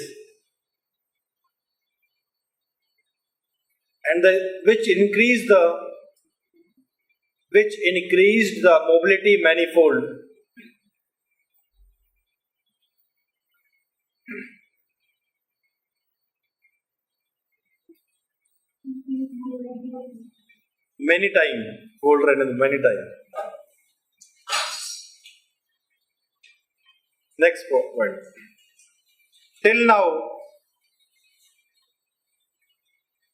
And which increased the mobility manifold. Many time. Hold right, many time. Next point. Till now,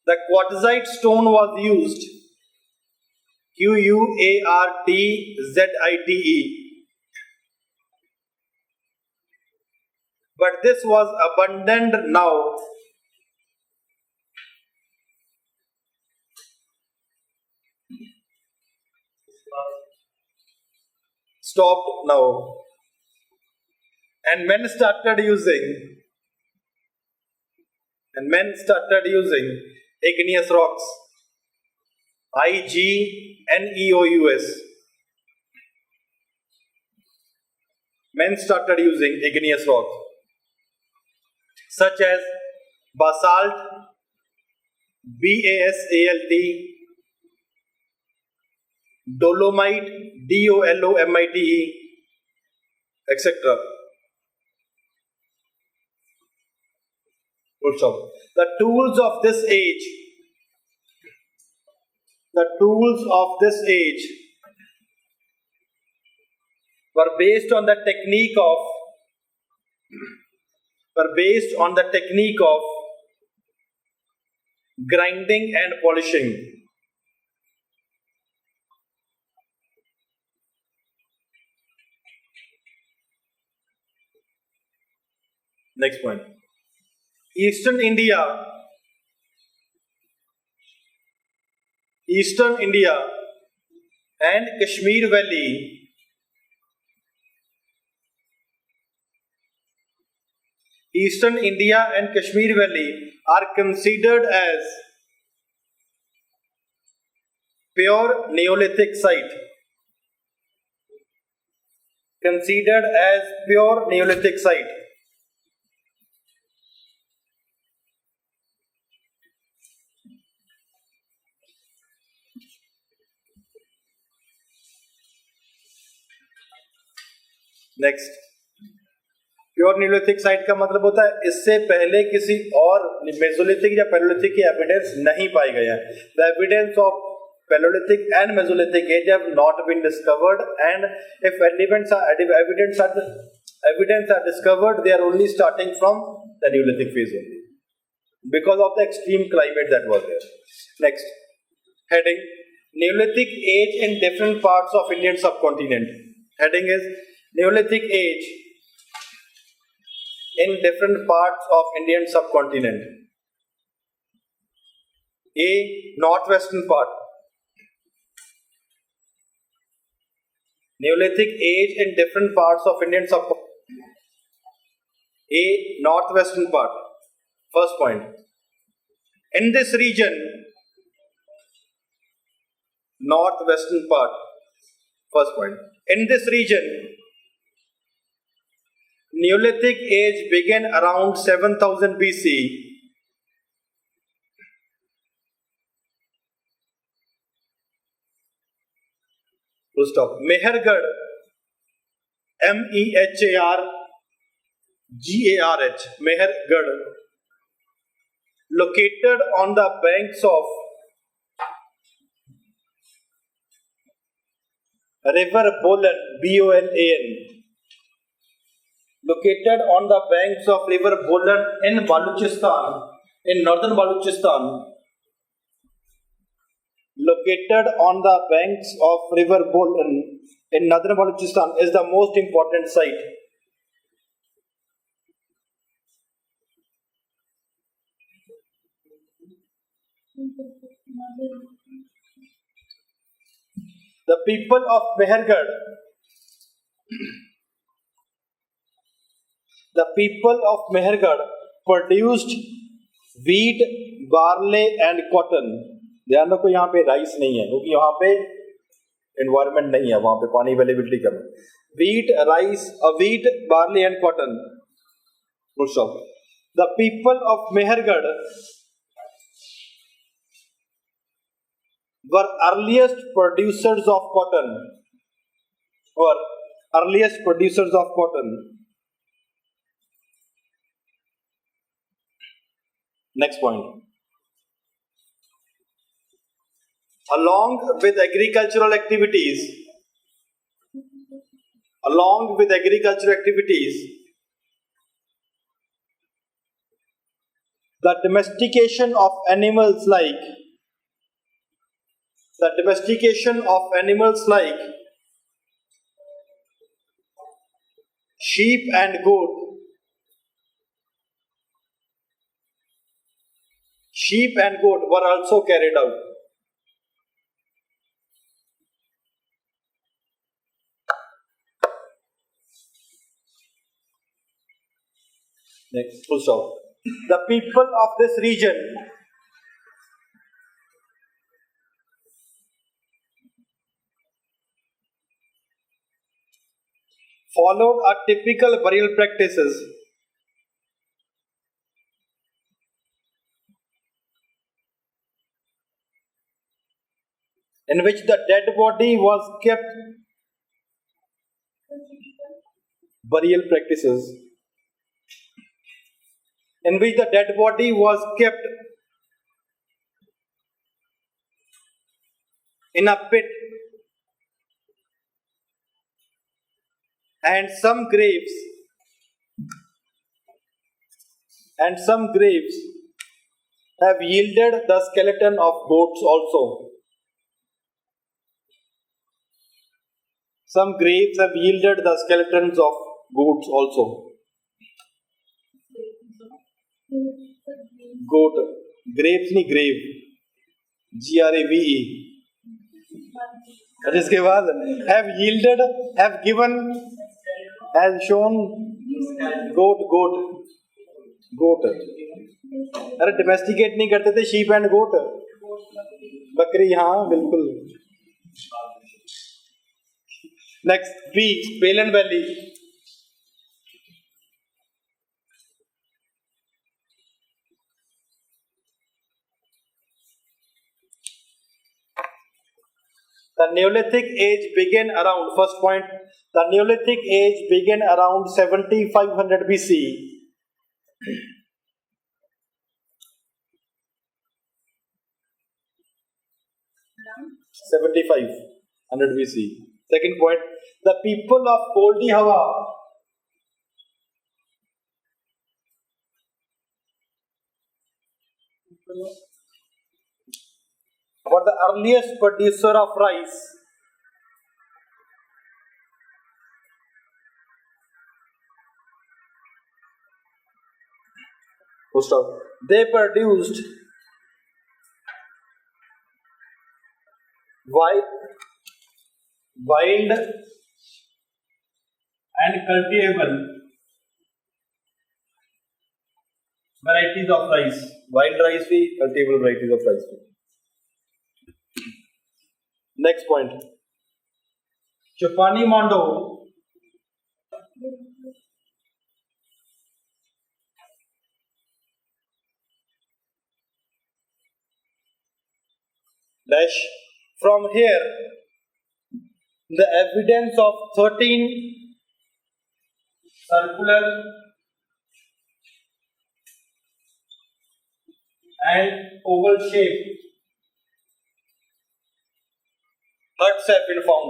the quartzite stone was used. Quartzite. But this was abandoned now. Stopped now. And men started using igneous rocks. IGNEOUS. Men started using igneous rocks such as basalt, BASALT, dolomite, DOLOMITE, etc. Also, the tools of this age were based on the technique of grinding and polishing. Next point. Eastern India and Kashmir Valley are considered as pure Neolithic site. Next, pure Neolithic site का मतलब होता है इससे पहले किसी और Mesolithic या palaeolithic की एविडेंस नहीं पाए गए हैं. The evidence of paleolithic and mesolithic age have not been discovered, and if evidence are discovered they are only starting from the neolithic phase only because of the extreme climate that was there. Next heading, Neolithic age in different parts of Indian subcontinent. Heading is Neolithic age in different parts of Indian subcontinent. A, northwestern part. Neolithic age in different parts of Indian subcontinent. A, northwestern part. First point. In this region, northwestern part. First point. In this region, Neolithic age began around 7000 BC. Full stop. Mehergarh, MEHARGARH, Mehergarh, located on the banks of River Bolan, BOLAN, located on the banks of River Bolan in Balochistan, in northern Balochistan. Located on the banks of River Bolan in northern Balochistan is the most important site. The people of Mehergarh The people of Mehergarh produced wheat, barley and cotton. ध्यान रखो यहाँ पे rice नहीं है क्योंकि यहाँ पे environment नहीं है, वहां पे पानी अवेलेबिलिटी कम है. Wheat, barley and cotton. Full stop. The people of Mehergarh were earliest producers of cotton. Next point. Along with agricultural activities, the domestication of animals like sheep and goat were also carried out. Next, full stop. The people of this region followed a typical burial practices in which the dead body was kept. Burial practices in which the dead body was kept in a pit, and some graves have yielded the skeleton of goats also. Some graves have yielded the skeletons of goats also. Goat, grapes नहीं grave, GRAVE. और इसके बाद have yielded, have given, has shown, goat. अरे domesticate नहीं करते थे sheep and goat, बकरी. हाँ बिल्कुल. Next, B, Palan Valley. The Neolithic age began around, first point, the Neolithic age began around 7500 BC. BC. Second point, the people of Goldi Hawa were the earliest producer of rice. They produced wild and cultivable varieties of rice. Wild rice भी, cultivable varieties of rice भी. Next point. Chupani Mondo dash. From here, the evidence of 13 circular and oval shaped huts have been found.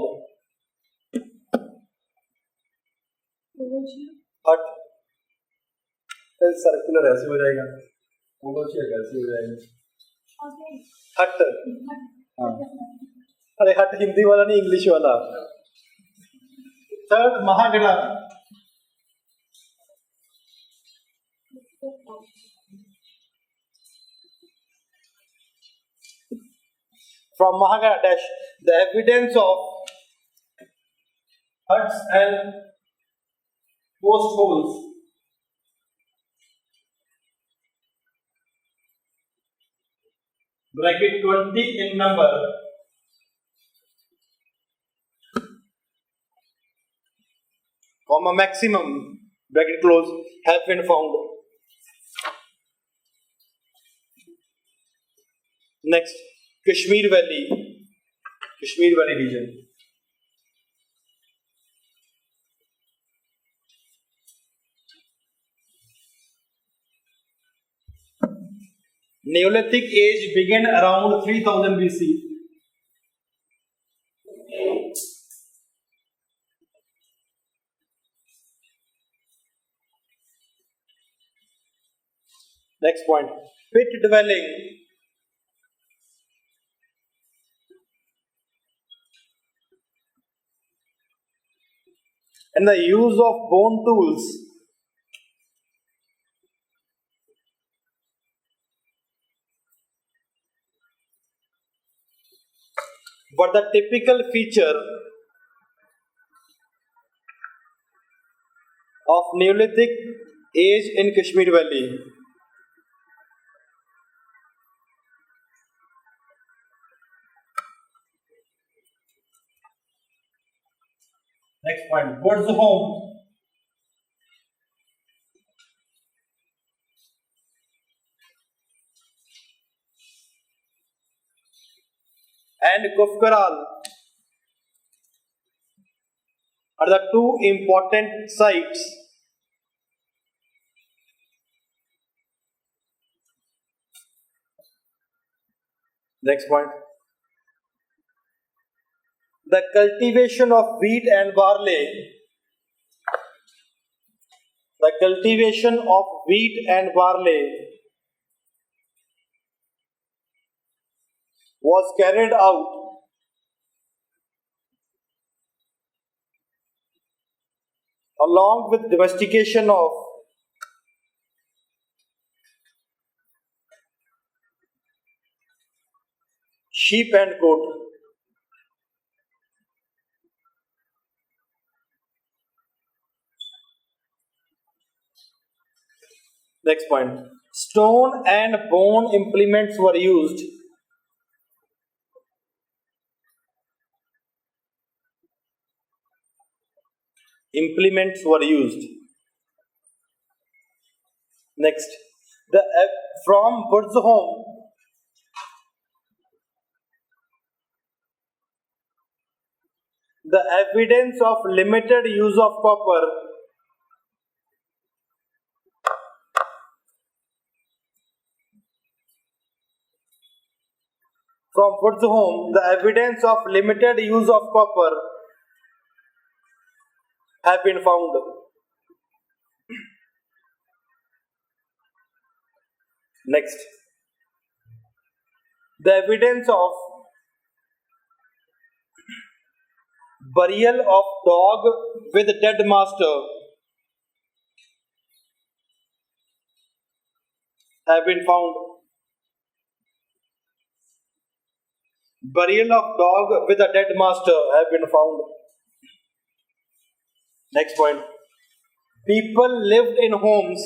Hut circular ऐसे हो जाएगा, oval shape ऐसे हो जाएगा. Hut. हाँ. अरे हट हिंदी वाला नहीं, इंग्लिश वाला. Third, Mahagara. From Mahagada dash, the evidence of huts and post holes bracket 20 in number, comma maximum, bracket close, have been found. Next, Kashmir Valley region. Neolithic age began around 3000 BC. Next point, pit dwelling. And the use of bone tools were the typical feature of Neolithic age in Kashmir Valley. Next point, what's the home? And Kufkaral are the two important sites next point, the cultivation of wheat and barley, was carried out along with domestication of sheep and goat. Next point, stone and bone implements were used. Next, from Burzahom, the evidence of limited use of copper have been found. Next, the evidence of burial of dog with dead master have been found. Next point, people lived in homes